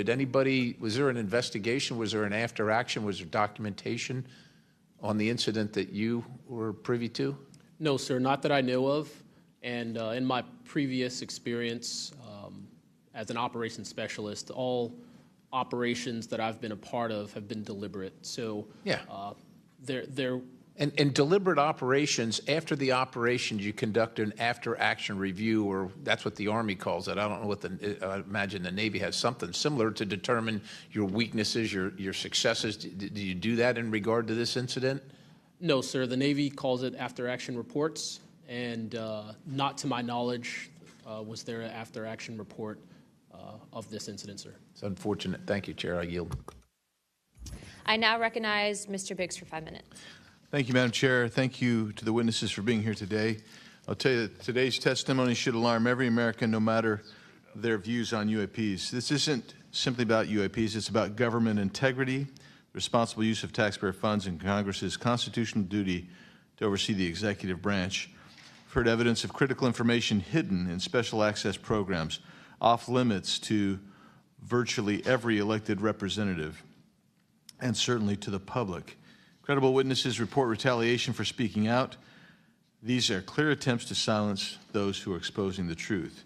Was there an investigation? Was there an after action? Was there documentation on the incident that you were privy to? No, sir, not that I know of. And in my previous experience as an operations specialist, all operations that I've been a part of have been deliberate. So yeah, they're and deliberate operations. After the operations, you conduct an after-action review, or that's what the Army calls it. I don't know what I imagine the Navy has something similar to determine your weaknesses, your successes. Do you do that in regard to this incident? No, sir. The Navy calls it after-action reports, and not to my knowledge was there an after-action report of this incident, sir. It's unfortunate. Thank you, Chair. I yield. I now recognize Mr. Biggs for 5 minutes. Thank you, Madam Chair. Thank you to the witnesses for being here today. I'll tell you that today's testimony should alarm every American, no matter their views on UAPs. This isn't simply about UAPs. It's about government integrity, responsible use of taxpayer funds, and Congress's constitutional duty to oversee the executive branch. I've heard evidence of critical information hidden in special access programs, off limits to virtually every elected representative, and certainly to the public. Credible witnesses report retaliation for speaking out. These are clear attempts to silence those who are exposing the truth.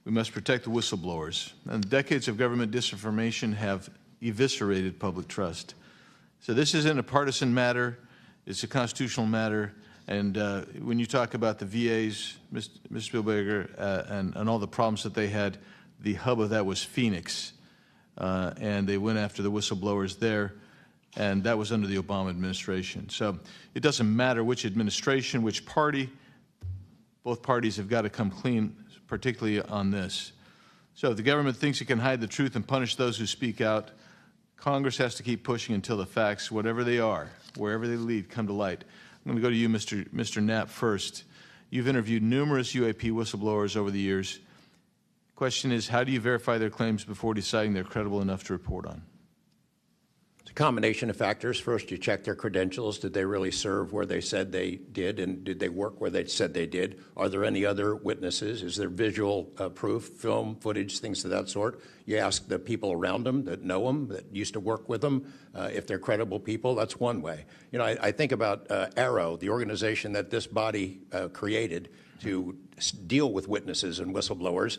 We must protect the whistleblowers. And decades of government disinformation have eviscerated public trust. So this isn't a partisan matter. It's a constitutional matter. And when you talk about the VAs, Ms. Spielberger, and all the problems that they had, the hub of that was Phoenix. And they went after the whistleblowers there. And that was under the Obama administration. So it doesn't matter which administration, which party, both parties have got to come clean, particularly on this. So if the government thinks it can hide the truth and punish those who speak out, Congress has to keep pushing until the facts, whatever they are, wherever they lead, come to light. I'm going to go to you, Mr. Knapp, first. You've interviewed numerous UAP whistleblowers over the years. Question is, how do you verify their claims before deciding they're credible enough to report on? It's a combination of factors. First, you check their credentials. Did they really serve where they said they did, and did they work where they said they did? Are there any other witnesses? Is there visual proof, film, footage, things of that sort? You ask the people around them that know them, that used to work with them, if they're credible people. That's one way. You know, I think about AARO, the organization that this body created to deal with witnesses and whistleblowers.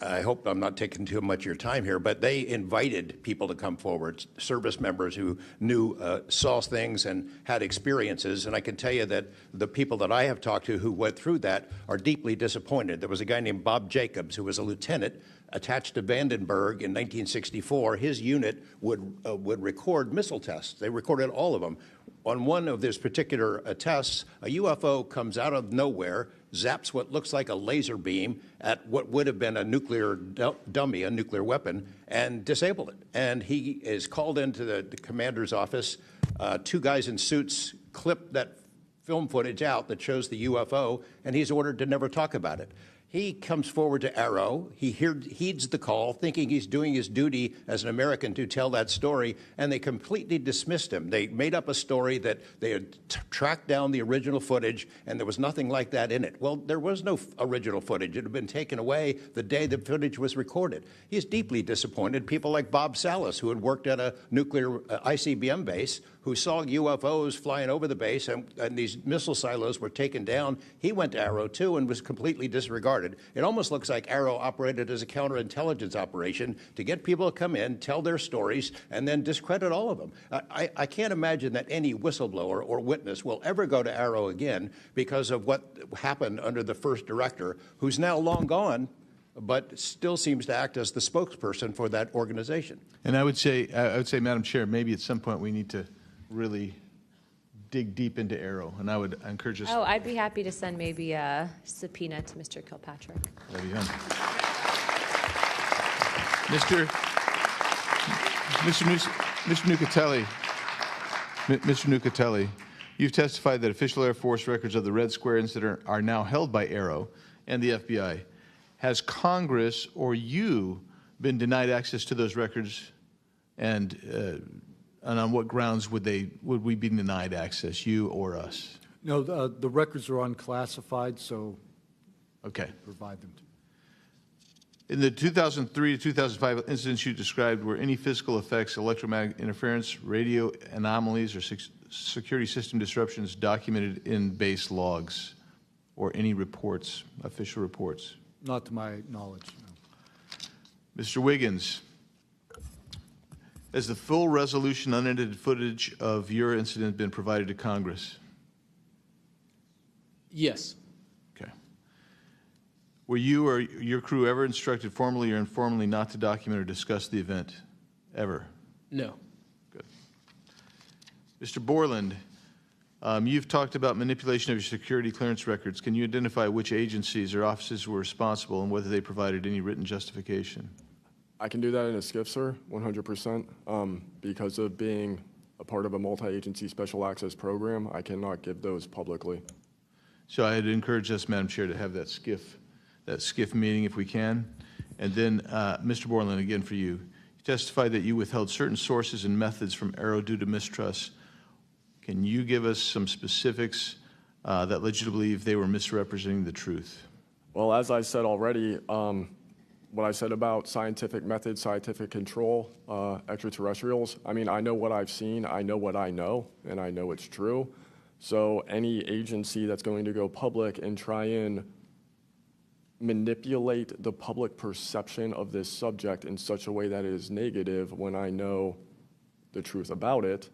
I hope I'm not taking too much of your time here, but they invited people to come forward, service members who knew, saw things and had experiences. And I can tell you that the people that I have talked to who went through that are deeply disappointed. There was a guy named Bob Jacobs who was a lieutenant attached to Vandenberg in 1964. His unit would record missile tests. They recorded all of them. On one of these particular tests, a UFO comes out of nowhere, zaps what looks like a laser beam at what would have been a nuclear dummy, a nuclear weapon, and disabled it. And he is called into the commander's office. Two guys in suits clip that film footage out that shows the UFO, and he's ordered to never talk about it. He comes forward to AARO. He heeds the call, thinking he's doing his duty as an American to tell that story, and they completely dismissed him. They made up a story that they had tracked down the original footage, and there was nothing like that in it. Well, there was no original footage. It had been taken away the day the footage was recorded. He's deeply disappointed. People like Bob Salas, who had worked at a nuclear ICBM base, who saw UFOs flying over the base, and these missile silos were taken down. He went to AARO, too, and was completely disregarded. It almost looks like AARO operated as a counterintelligence operation to get people to come in, tell their stories, and then discredit all of them. I can't imagine that any whistleblower or witness will ever go to AARO again because of what happened under the first director, who's now long gone, but still seems to act as the spokesperson for that organization. And I would say, Madam Chair, maybe at some point we need to really dig deep into AARO, and I would encourage us. Oh, I'd be happy to send maybe a subpoena to Mr. Kilpatrick. That'd be fun. Mr. Nuccetelli, you've testified that official Air Force records of the Red Square incident are now held by AARO and the FBI. Has Congress or you been denied access to those records, and on what grounds would we be denied access, you or us? No, the records are unclassified, so okay, provide them to. In the 2003 to 2005 incidents you described, were any physical effects, electromagnetic interference, radio anomalies, or security system disruptions documented in base logs or any reports, official reports? Not to my knowledge, no. Mr. Wiggins, has the full resolution unedited footage of your incident been provided to Congress? Yes. Okay. Were you or your crew ever instructed formally or informally not to document or discuss the event? Ever? No. Good. Mr. Borland, you've talked about manipulation of your security clearance records. Can you identify which agencies or offices were responsible and whether they provided any written justification? I can do that in a skiff, sir, 100%. Because of being a part of a multi-agency special access program, I cannot give those publicly. So I'd encourage us, Madam Chair, to have that skiff meeting if we can. And then, Mr. Borland, again for you. You testified that you withheld certain sources and methods from AARO due to mistrust. Can you give us some specifics that led you to believe they were misrepresenting the truth? Well, as I said already, what I said about scientific methods, scientific control, extraterrestrials, I mean, I know what I've seen, I know what I know, and I know it's true. So any agency that's going to go public and try and manipulate the public perception of this subject in such a way that it is negative when I know the truth about it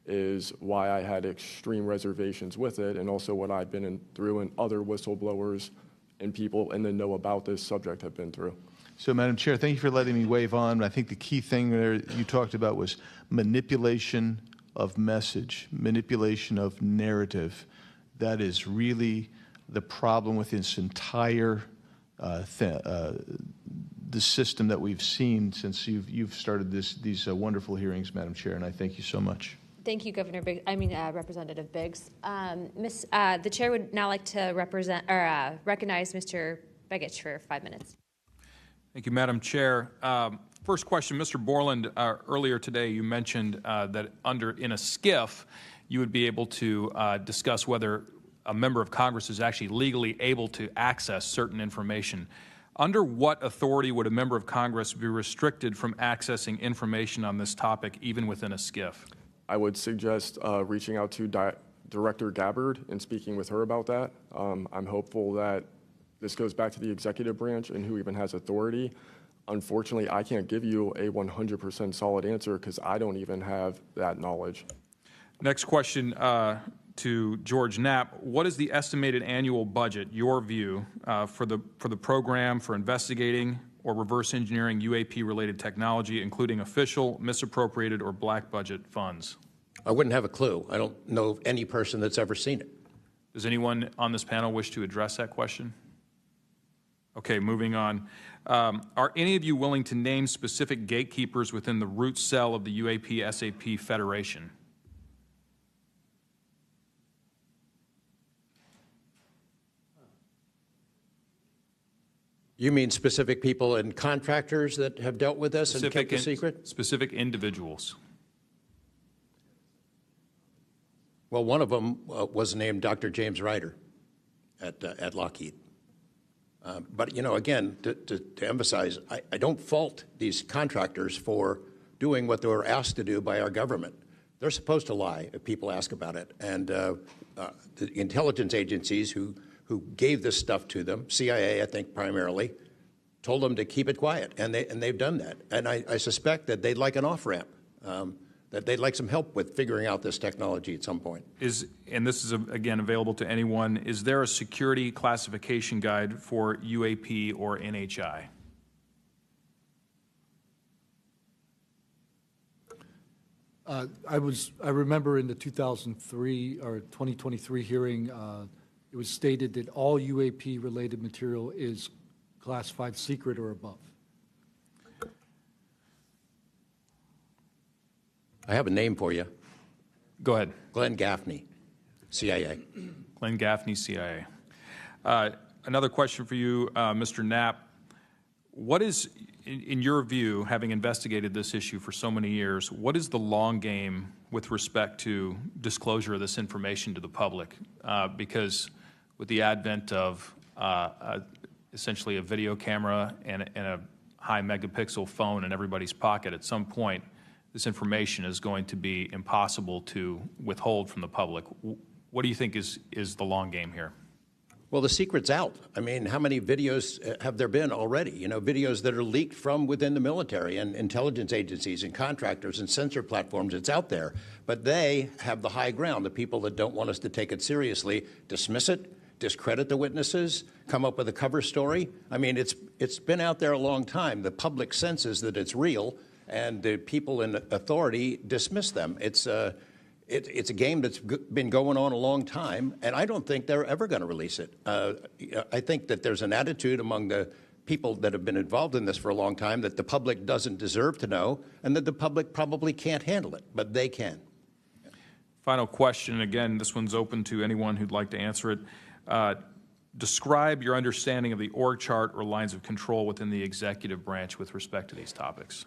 is why I had extreme reservations with it, and also what I've been through and other whistleblowers and people in the know about this subject have been through. So, Madam Chair, thank you for letting me wave on. I think the key thing there you talked about was manipulation of message, manipulation of narrative. That is really the problem with this entire the system that we've seen since you've started these wonderful hearings, Madam Chair, and I thank you so much. Thank you, Representative Biggs. The chair would now like to recognize Mr. Begich for 5 minutes. Thank you, Madam Chair. First question, Mr. Borland, earlier today you mentioned that in a SCIF, you would be able to discuss whether a member of Congress is actually legally able to access certain information. Under what authority would a member of Congress be restricted from accessing information on this topic, even within a SCIF? I would suggest reaching out to Director Gabbard and speaking with her about that. I'm hopeful that this goes back to the executive branch and who even has authority. Unfortunately, I can't give you a 100% solid answer because I don't even have that knowledge. Next question to George Knapp. What is the estimated annual budget, your view, for the program for investigating or reverse engineering UAP-related technology, including official, misappropriated, or black budget funds? I wouldn't have a clue. I don't know of any person that's ever seen it. Does anyone on this panel wish to address that question? Okay, moving on. Are any of you willing to name specific gatekeepers within the root cell of the UAP-SAP Federation? You mean specific people and contractors that have dealt with us and kept the secret? Specific individuals. Well, one of them was named Dr. James Ryder at Lockheed. But, you know, again, to emphasize, I don't fault these contractors for doing what they were asked to do by our government. They're supposed to lie if people ask about it. And the intelligence agencies who gave this stuff to them, CIA, I think primarily, told them to keep it quiet, and they've done that. And I suspect that they'd like an off-ramp, that they'd like some help with figuring out this technology at some point. And this is, again, available to anyone, is there a security classification guide for UAP or NHI? I remember in the 2003 or 2023 hearing, it was stated that all UAP-related material is classified secret or above. I have a name for you. Go ahead. Glenn Gaffney, CIA. Glenn Gaffney, CIA. Another question for you, Mr. Knapp. What is, in your view, having investigated this issue for so many years, what is the long game with respect to disclosure of this information to the public? Because with the advent of essentially a video camera and a high megapixel phone in everybody's pocket, at some point, this information is going to be impossible to withhold from the public. What do you think is the long game here? Well, the secret's out. I mean, how many videos have there been already? You know, videos that are leaked from within the military and intelligence agencies and contractors and censor platforms. It's out there. But they have the high ground. The people that don't want us to take it seriously dismiss it, discredit the witnesses, come up with a cover story. I mean, it's been out there a long time. The public senses that it's real, and the people in authority dismiss them. It's a game that's been going on a long time, and I don't think they're ever going to release it. I think that there's an attitude among the people that have been involved in this for a long time that the public doesn't deserve to know, and that the public probably can't handle it, but they can. Final question, again, this one's open to anyone who'd like to answer it. Describe your understanding of the org chart or lines of control within the executive branch with respect to these topics.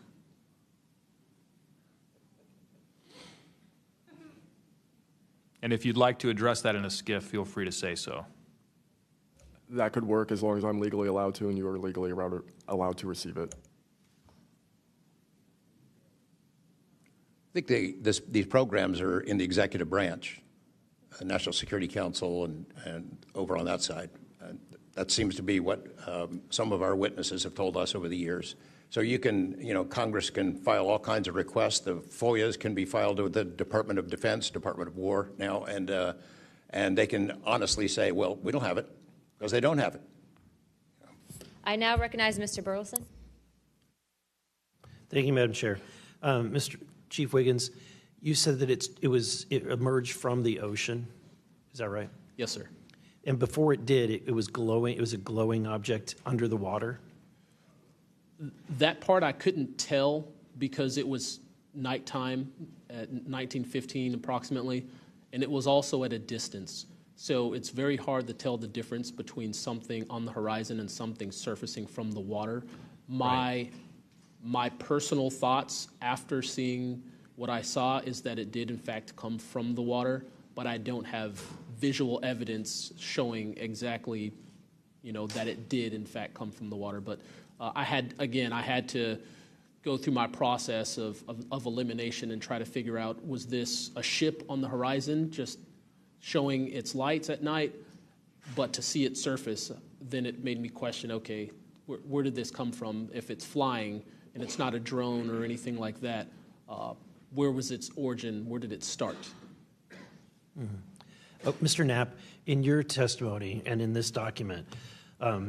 And if you'd like to address that in a SCIF, feel free to say so. That could work as long as I'm legally allowed to and you are legally allowed to receive it. I think these programs are in the executive branch, the National Security Council and over on that side. That seems to be what some of our witnesses have told us over the years. So you can, you know, Congress can file all kinds of requests. The FOIAs can be filed with the Department of Defense, Department of War now, and they can honestly say, well, we don't have it, because they don't have it. I now recognize Mr. Burlison. Thank you, Madam Chair. Mr. Chief Wiggins, you said that it emerged from the ocean. Is that right? Yes, sir. And before it did, it was glowing. It was a glowing object under the water. That part I couldn't tell because it was nighttime at 1915 approximately, and it was also at a distance. So it's very hard to tell the difference between something on the horizon and something surfacing from the water. My personal thoughts after seeing what I saw is that it did in fact come from the water, but I don't have visual evidence showing exactly, that it did in fact come from the water. But I had to go through my process of elimination and try to figure out, was this a ship on the horizon just showing its lights at night, but to see it surface, then it made me question, okay, where did this come from? If it's flying and it's not a drone or anything like that, where was its origin? Where did it start? Mm-hmm. Mr. Knapp, in your testimony and in this document,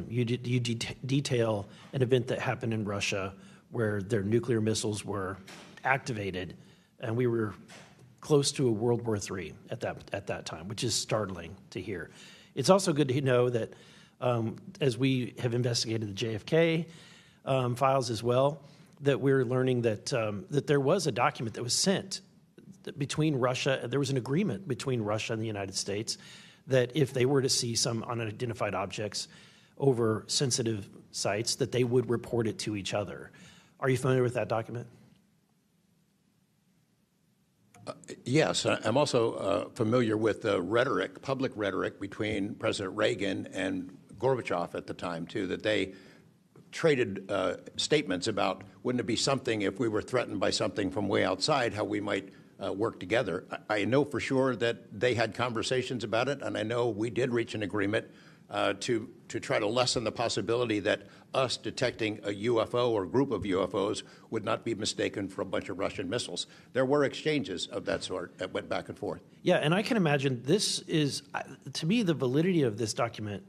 you detail an event that happened in Russia where their nuclear missiles were activated, and we were close to a World War III at that time, which is startling to hear. It's also good to know that as we have investigated the JFK files as well, that we're learning that that there was a document that was sent between Russia. There was an agreement between Russia and the United States that if they were to see some unidentified objects over sensitive sites, that they would report it to each other. Are you familiar with that document? Yes, I'm also familiar with the rhetoric, public rhetoric between President Reagan and Gorbachev at the time, too, that they traded statements about, wouldn't it be something if we were threatened by something from way outside, how we might work together. I know for sure that they had conversations about it, and I know we did reach an agreement to try to lessen the possibility that us detecting a UFO or group of UFOs would not be mistaken for a bunch of Russian missiles. There were exchanges of that sort that went back and forth. Yeah, and I can imagine this is, to me, the validity of this document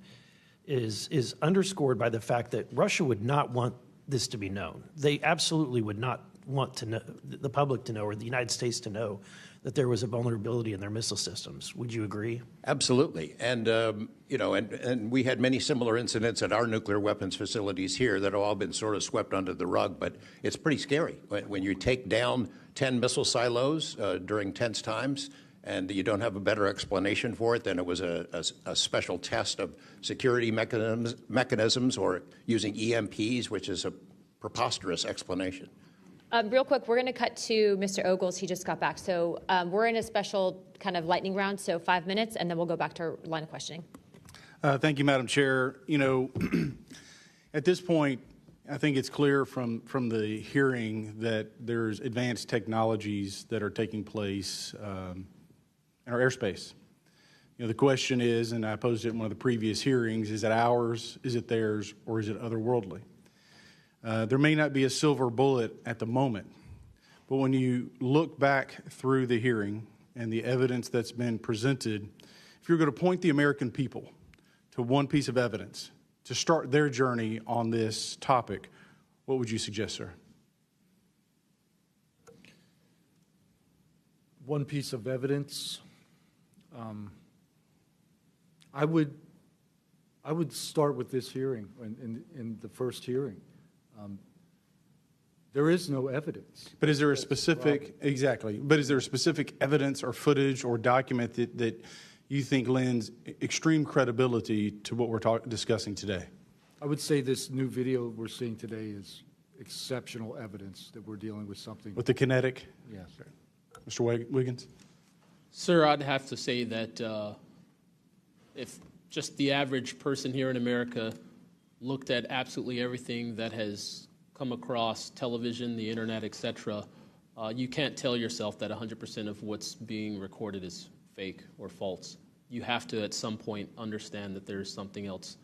is underscored by the fact that Russia would not want this to be known. They absolutely would not want to know, the public to know, or the United States to know, that there was a vulnerability in their missile systems. Would you agree? Absolutely. And, and we had many similar incidents at our nuclear weapons facilities here that have all been sort of swept under the rug. But it's pretty scary when you take down 10 missile silos during tense times and you don't have a better explanation for it than it was a special test of security mechanisms or using EMPs, which is a preposterous explanation. Real quick, we're going to cut to Mr. Ogles. He just got back. So we're in a special kind of lightning round, so 5 minutes, and then we'll go back to our line of questioning. Thank you, Madam Chair. At this point, I think it's clear from the hearing that there's advanced technologies that are taking place in our airspace. The question is, and I posed it in one of the previous hearings, is it ours, is it theirs, or is it otherworldly? There may not be a silver bullet at the moment, but when you look back through the hearing and the evidence that's been presented, if you're going to point the American people to one piece of evidence to start their journey on this topic, what would you suggest, sir? One piece of evidence, I would start with this hearing, in the first hearing. There is no evidence. But is there a specific, exactly, but is there a specific evidence or footage or document that you think lends extreme credibility to what we're discussing today? I would say this new video we're seeing today is exceptional evidence that we're dealing with something. With the kinetic? Yes. Mr. Wiggins? Sir, I'd have to say that if just the average person here in America looked at absolutely everything that has come across television, the internet, etc., you can't tell yourself that 100% of what's being recorded is fake or false. You have to, at some point, understand that there's something else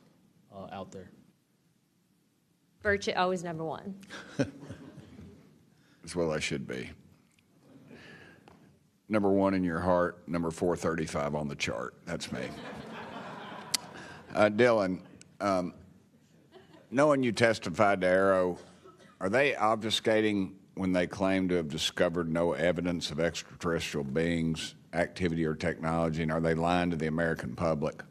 out there. Burchett, always number one. That's what I should be. Number one in your heart, number 435 on the chart. That's me. Dylan, knowing you testified to Arrow, are they obfuscating when they claim to have discovered no evidence of extraterrestrial beings, activity, or technology, and are they lying to the American public?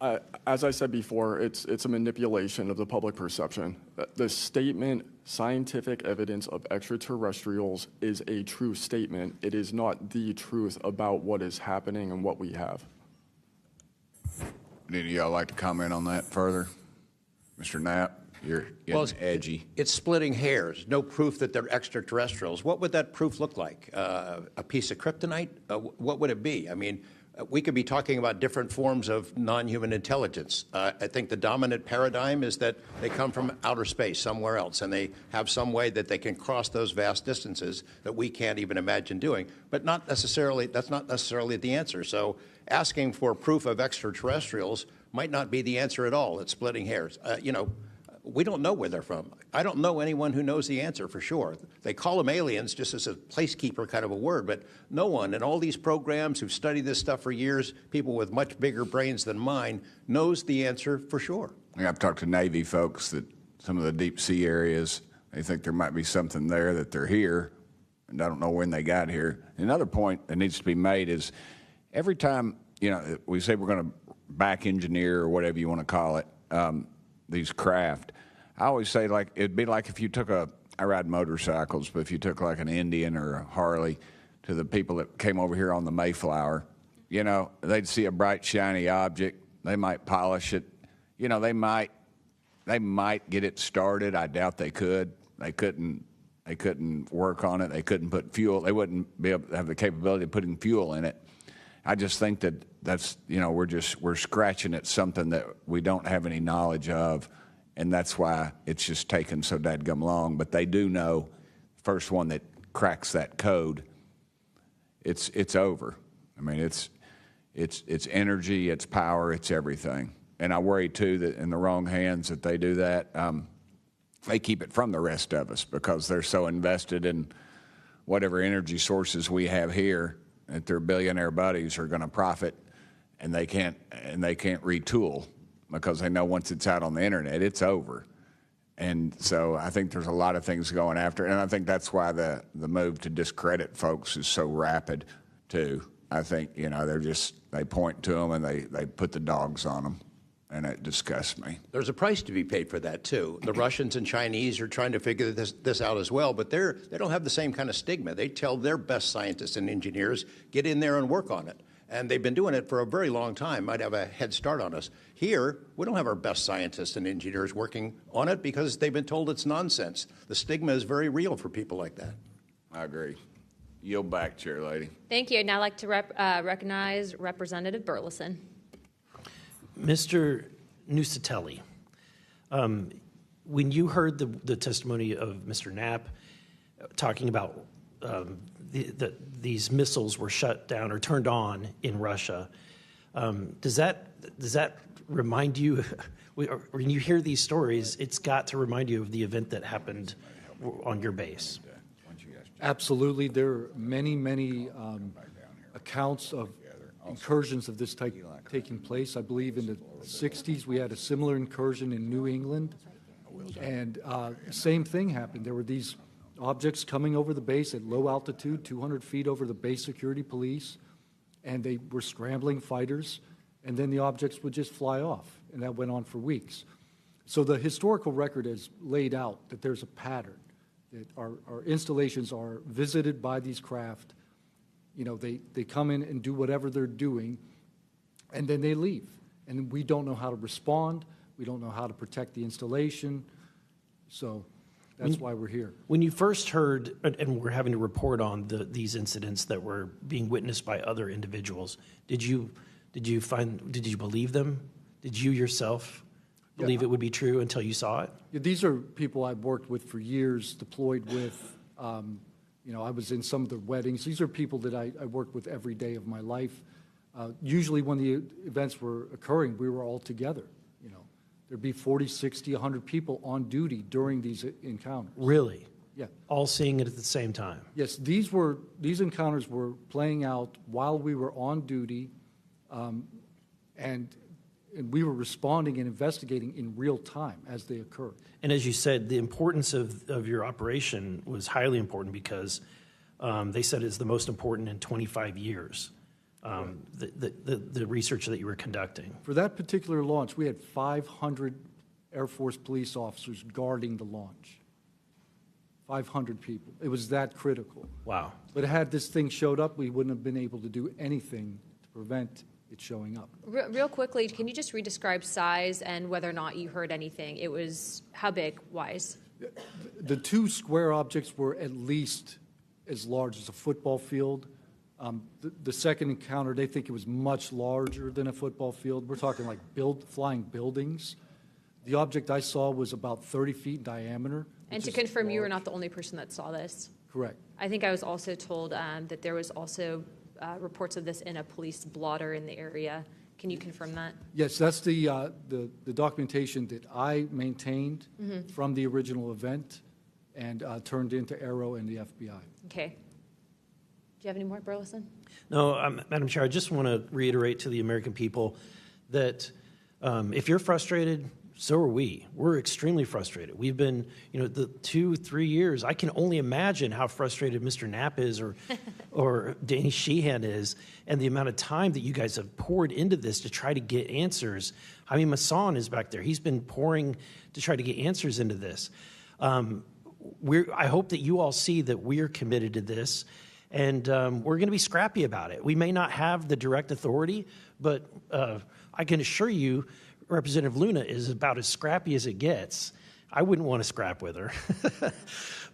As I said before, it's a manipulation of the public perception. The statement, scientific evidence of extraterrestrials, is a true statement. It is not the truth about what is happening and what we have. Any of y'all like to comment on that further? Mr. Knapp, you're getting edgy. It's splitting hairs. No proof that they're extraterrestrials. What would that proof look like? A piece of kryptonite? What would it be? I mean, we could be talking about different forms of non-human intelligence. I think the dominant paradigm is that they come from outer space, somewhere else, and they have some way that they can cross those vast distances that we can't even imagine doing. But that's not necessarily the answer. So asking for proof of extraterrestrials might not be the answer at all. It's splitting hairs. We don't know where they're from. I don't know anyone who knows the answer for sure. They call them aliens just as a placekeeper kind of a word, but no one in all these programs who've studied this stuff for years, people with much bigger brains than mine, knows the answer for sure. I've talked to Navy folks that some of the deep sea areas, they think there might be something there that they're here, and I don't know when they got here. Another point that needs to be made is every time, we say we're going to back engineer or whatever you want to call it, these craft, I always say, like, it'd be like if you took I ride motorcycles, but if you took like an Indian or a Harley to the people that came over here on the Mayflower, they'd see a bright, shiny object. They might polish it. They might get it started. I doubt they could. They couldn't work on it. They couldn't put fuel. They wouldn't be able to have the capability of putting fuel in it. I just think that's we're scratching at something that we don't have any knowledge of. And that's why it's just taken so dadgum long. But they do know, the first one that cracks that code, it's over. I mean, it's energy, it's power, it's everything. And I worry too that in the wrong hands that they do that, they keep it from the rest of us because they're so invested in whatever energy sources we have here that their billionaire buddies are going to profit, and they can't retool. Because they know once it's out on the internet, it's over. And so I think there's a lot of things going after it. And I think that's why the move to discredit folks is so rapid, too. I think, they point to them and they put the dogs on them. And it disgusts me. There's a price to be paid for that, too. The Russians and Chinese are trying to figure this out as well, but they don't have the same kind of stigma. They tell their best scientists and engineers, get in there and work on it. And they've been doing it for a very long time, might have a head start on us. Here, we don't have our best scientists and engineers working on it because they've been told it's nonsense. The stigma is very real for people like that. I agree. Yield back, Chair Lady. Thank you. I'd now like to recognize Representative Burleson. Mr. Nuccetelli, when you heard the testimony of Mr. Knapp talking about these missiles were shut down or turned on in Russia, does that remind you, when you hear these stories, it's got to remind you of the event that happened on your base? Absolutely. There are many accounts of incursions of this type taking place. I believe in the 60s we had a similar incursion in New England, and same thing happened. There were these objects coming over the base at low altitude, 200 feet over the base security police, and they were scrambling fighters, and then the objects would just fly off, and that went on for weeks. So the historical record has laid out that there's a pattern, that our installations are visited by these craft. They come in and do whatever they're doing, and then they leave. And we don't know how to respond. We don't know how to protect the installation. So that's why we're here. When you first heard, and we're having to report on these incidents that were being witnessed by other individuals, did you believe them? Did you yourself believe it would be true until you saw it? Yeah, these are people I've worked with for years, deployed with. I was in some of the weddings. These are people that I worked with every day of my life. Usually when the events were occurring, we were all together. There'd be 40, 60, 100 people on duty during these encounters. Really? Yeah. All seeing it at the same time? Yes, these encounters were playing out while we were on duty, and we were responding and investigating in real time as they occurred. And as you said, the importance of your operation was highly important because they said it's the most important in 25 years. the research that you were conducting? For that particular launch, we had 500 Air Force police officers guarding the launch. 500 people. It was that critical. Wow. But had this thing showed up, we wouldn't have been able to do anything to prevent it showing up. Real quickly, can you just redescribe size and whether or not you heard anything? It was how big, wise? The two square objects were at least as large as a football field. The second encounter, they think it was much larger than a football field. We're talking like flying buildings. The object I saw was about 30 feet in diameter. And to confirm, you were not the only person that saw this? Correct. I think I was also told that there was also reports of this in a police blotter in the area. Can you confirm that? Yes, that's the documentation that I maintained from the original event and turned into Arrow and the FBI. Okay. Do you have any more, Burlison? No, Madam Chair, I just want to reiterate to the American people that if you're frustrated, so are we. We're extremely frustrated. We've been, the 2-3 years. I can only imagine how frustrated Mr. Knapp is or Danny Sheehan is, and the amount of time that you guys have poured into this to try to get answers. I mean, Masson is back there. He's been pouring to try to get answers into this. I hope that you all see that we're committed to this, and we're going to be scrappy about it. We may not have the direct authority, but I can assure you, Representative Luna is about as scrappy as it gets. I wouldn't want to scrap with her.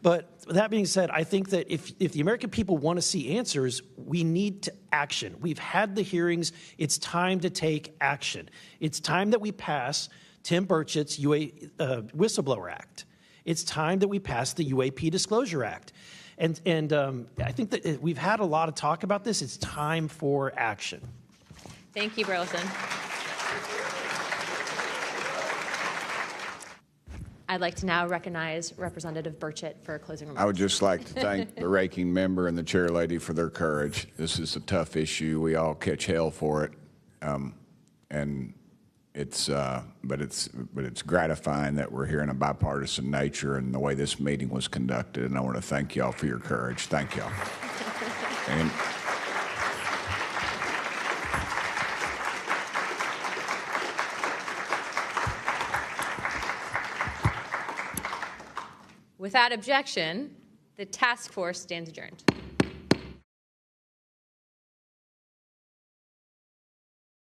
But that being said, I think that if the American people want to see answers, we need action. We've had the hearings. It's time to take action. It's time that we pass Tim Burchett's Whistleblower Act. It's time that we pass the UAP Disclosure Act. And I think that we've had a lot of talk about this. It's time for action. Thank you, Burleson. I'd like to now recognize Representative Burchett for closing remarks. I would just like to thank the ranking member and the chair lady for their courage. This is a tough issue. We all catch hell for it, and but it's gratifying that we're here in a bipartisan nature and the way this meeting was conducted. And I want to thank y'all for your courage. Thank y'all. And without objection, the task force stands adjourned.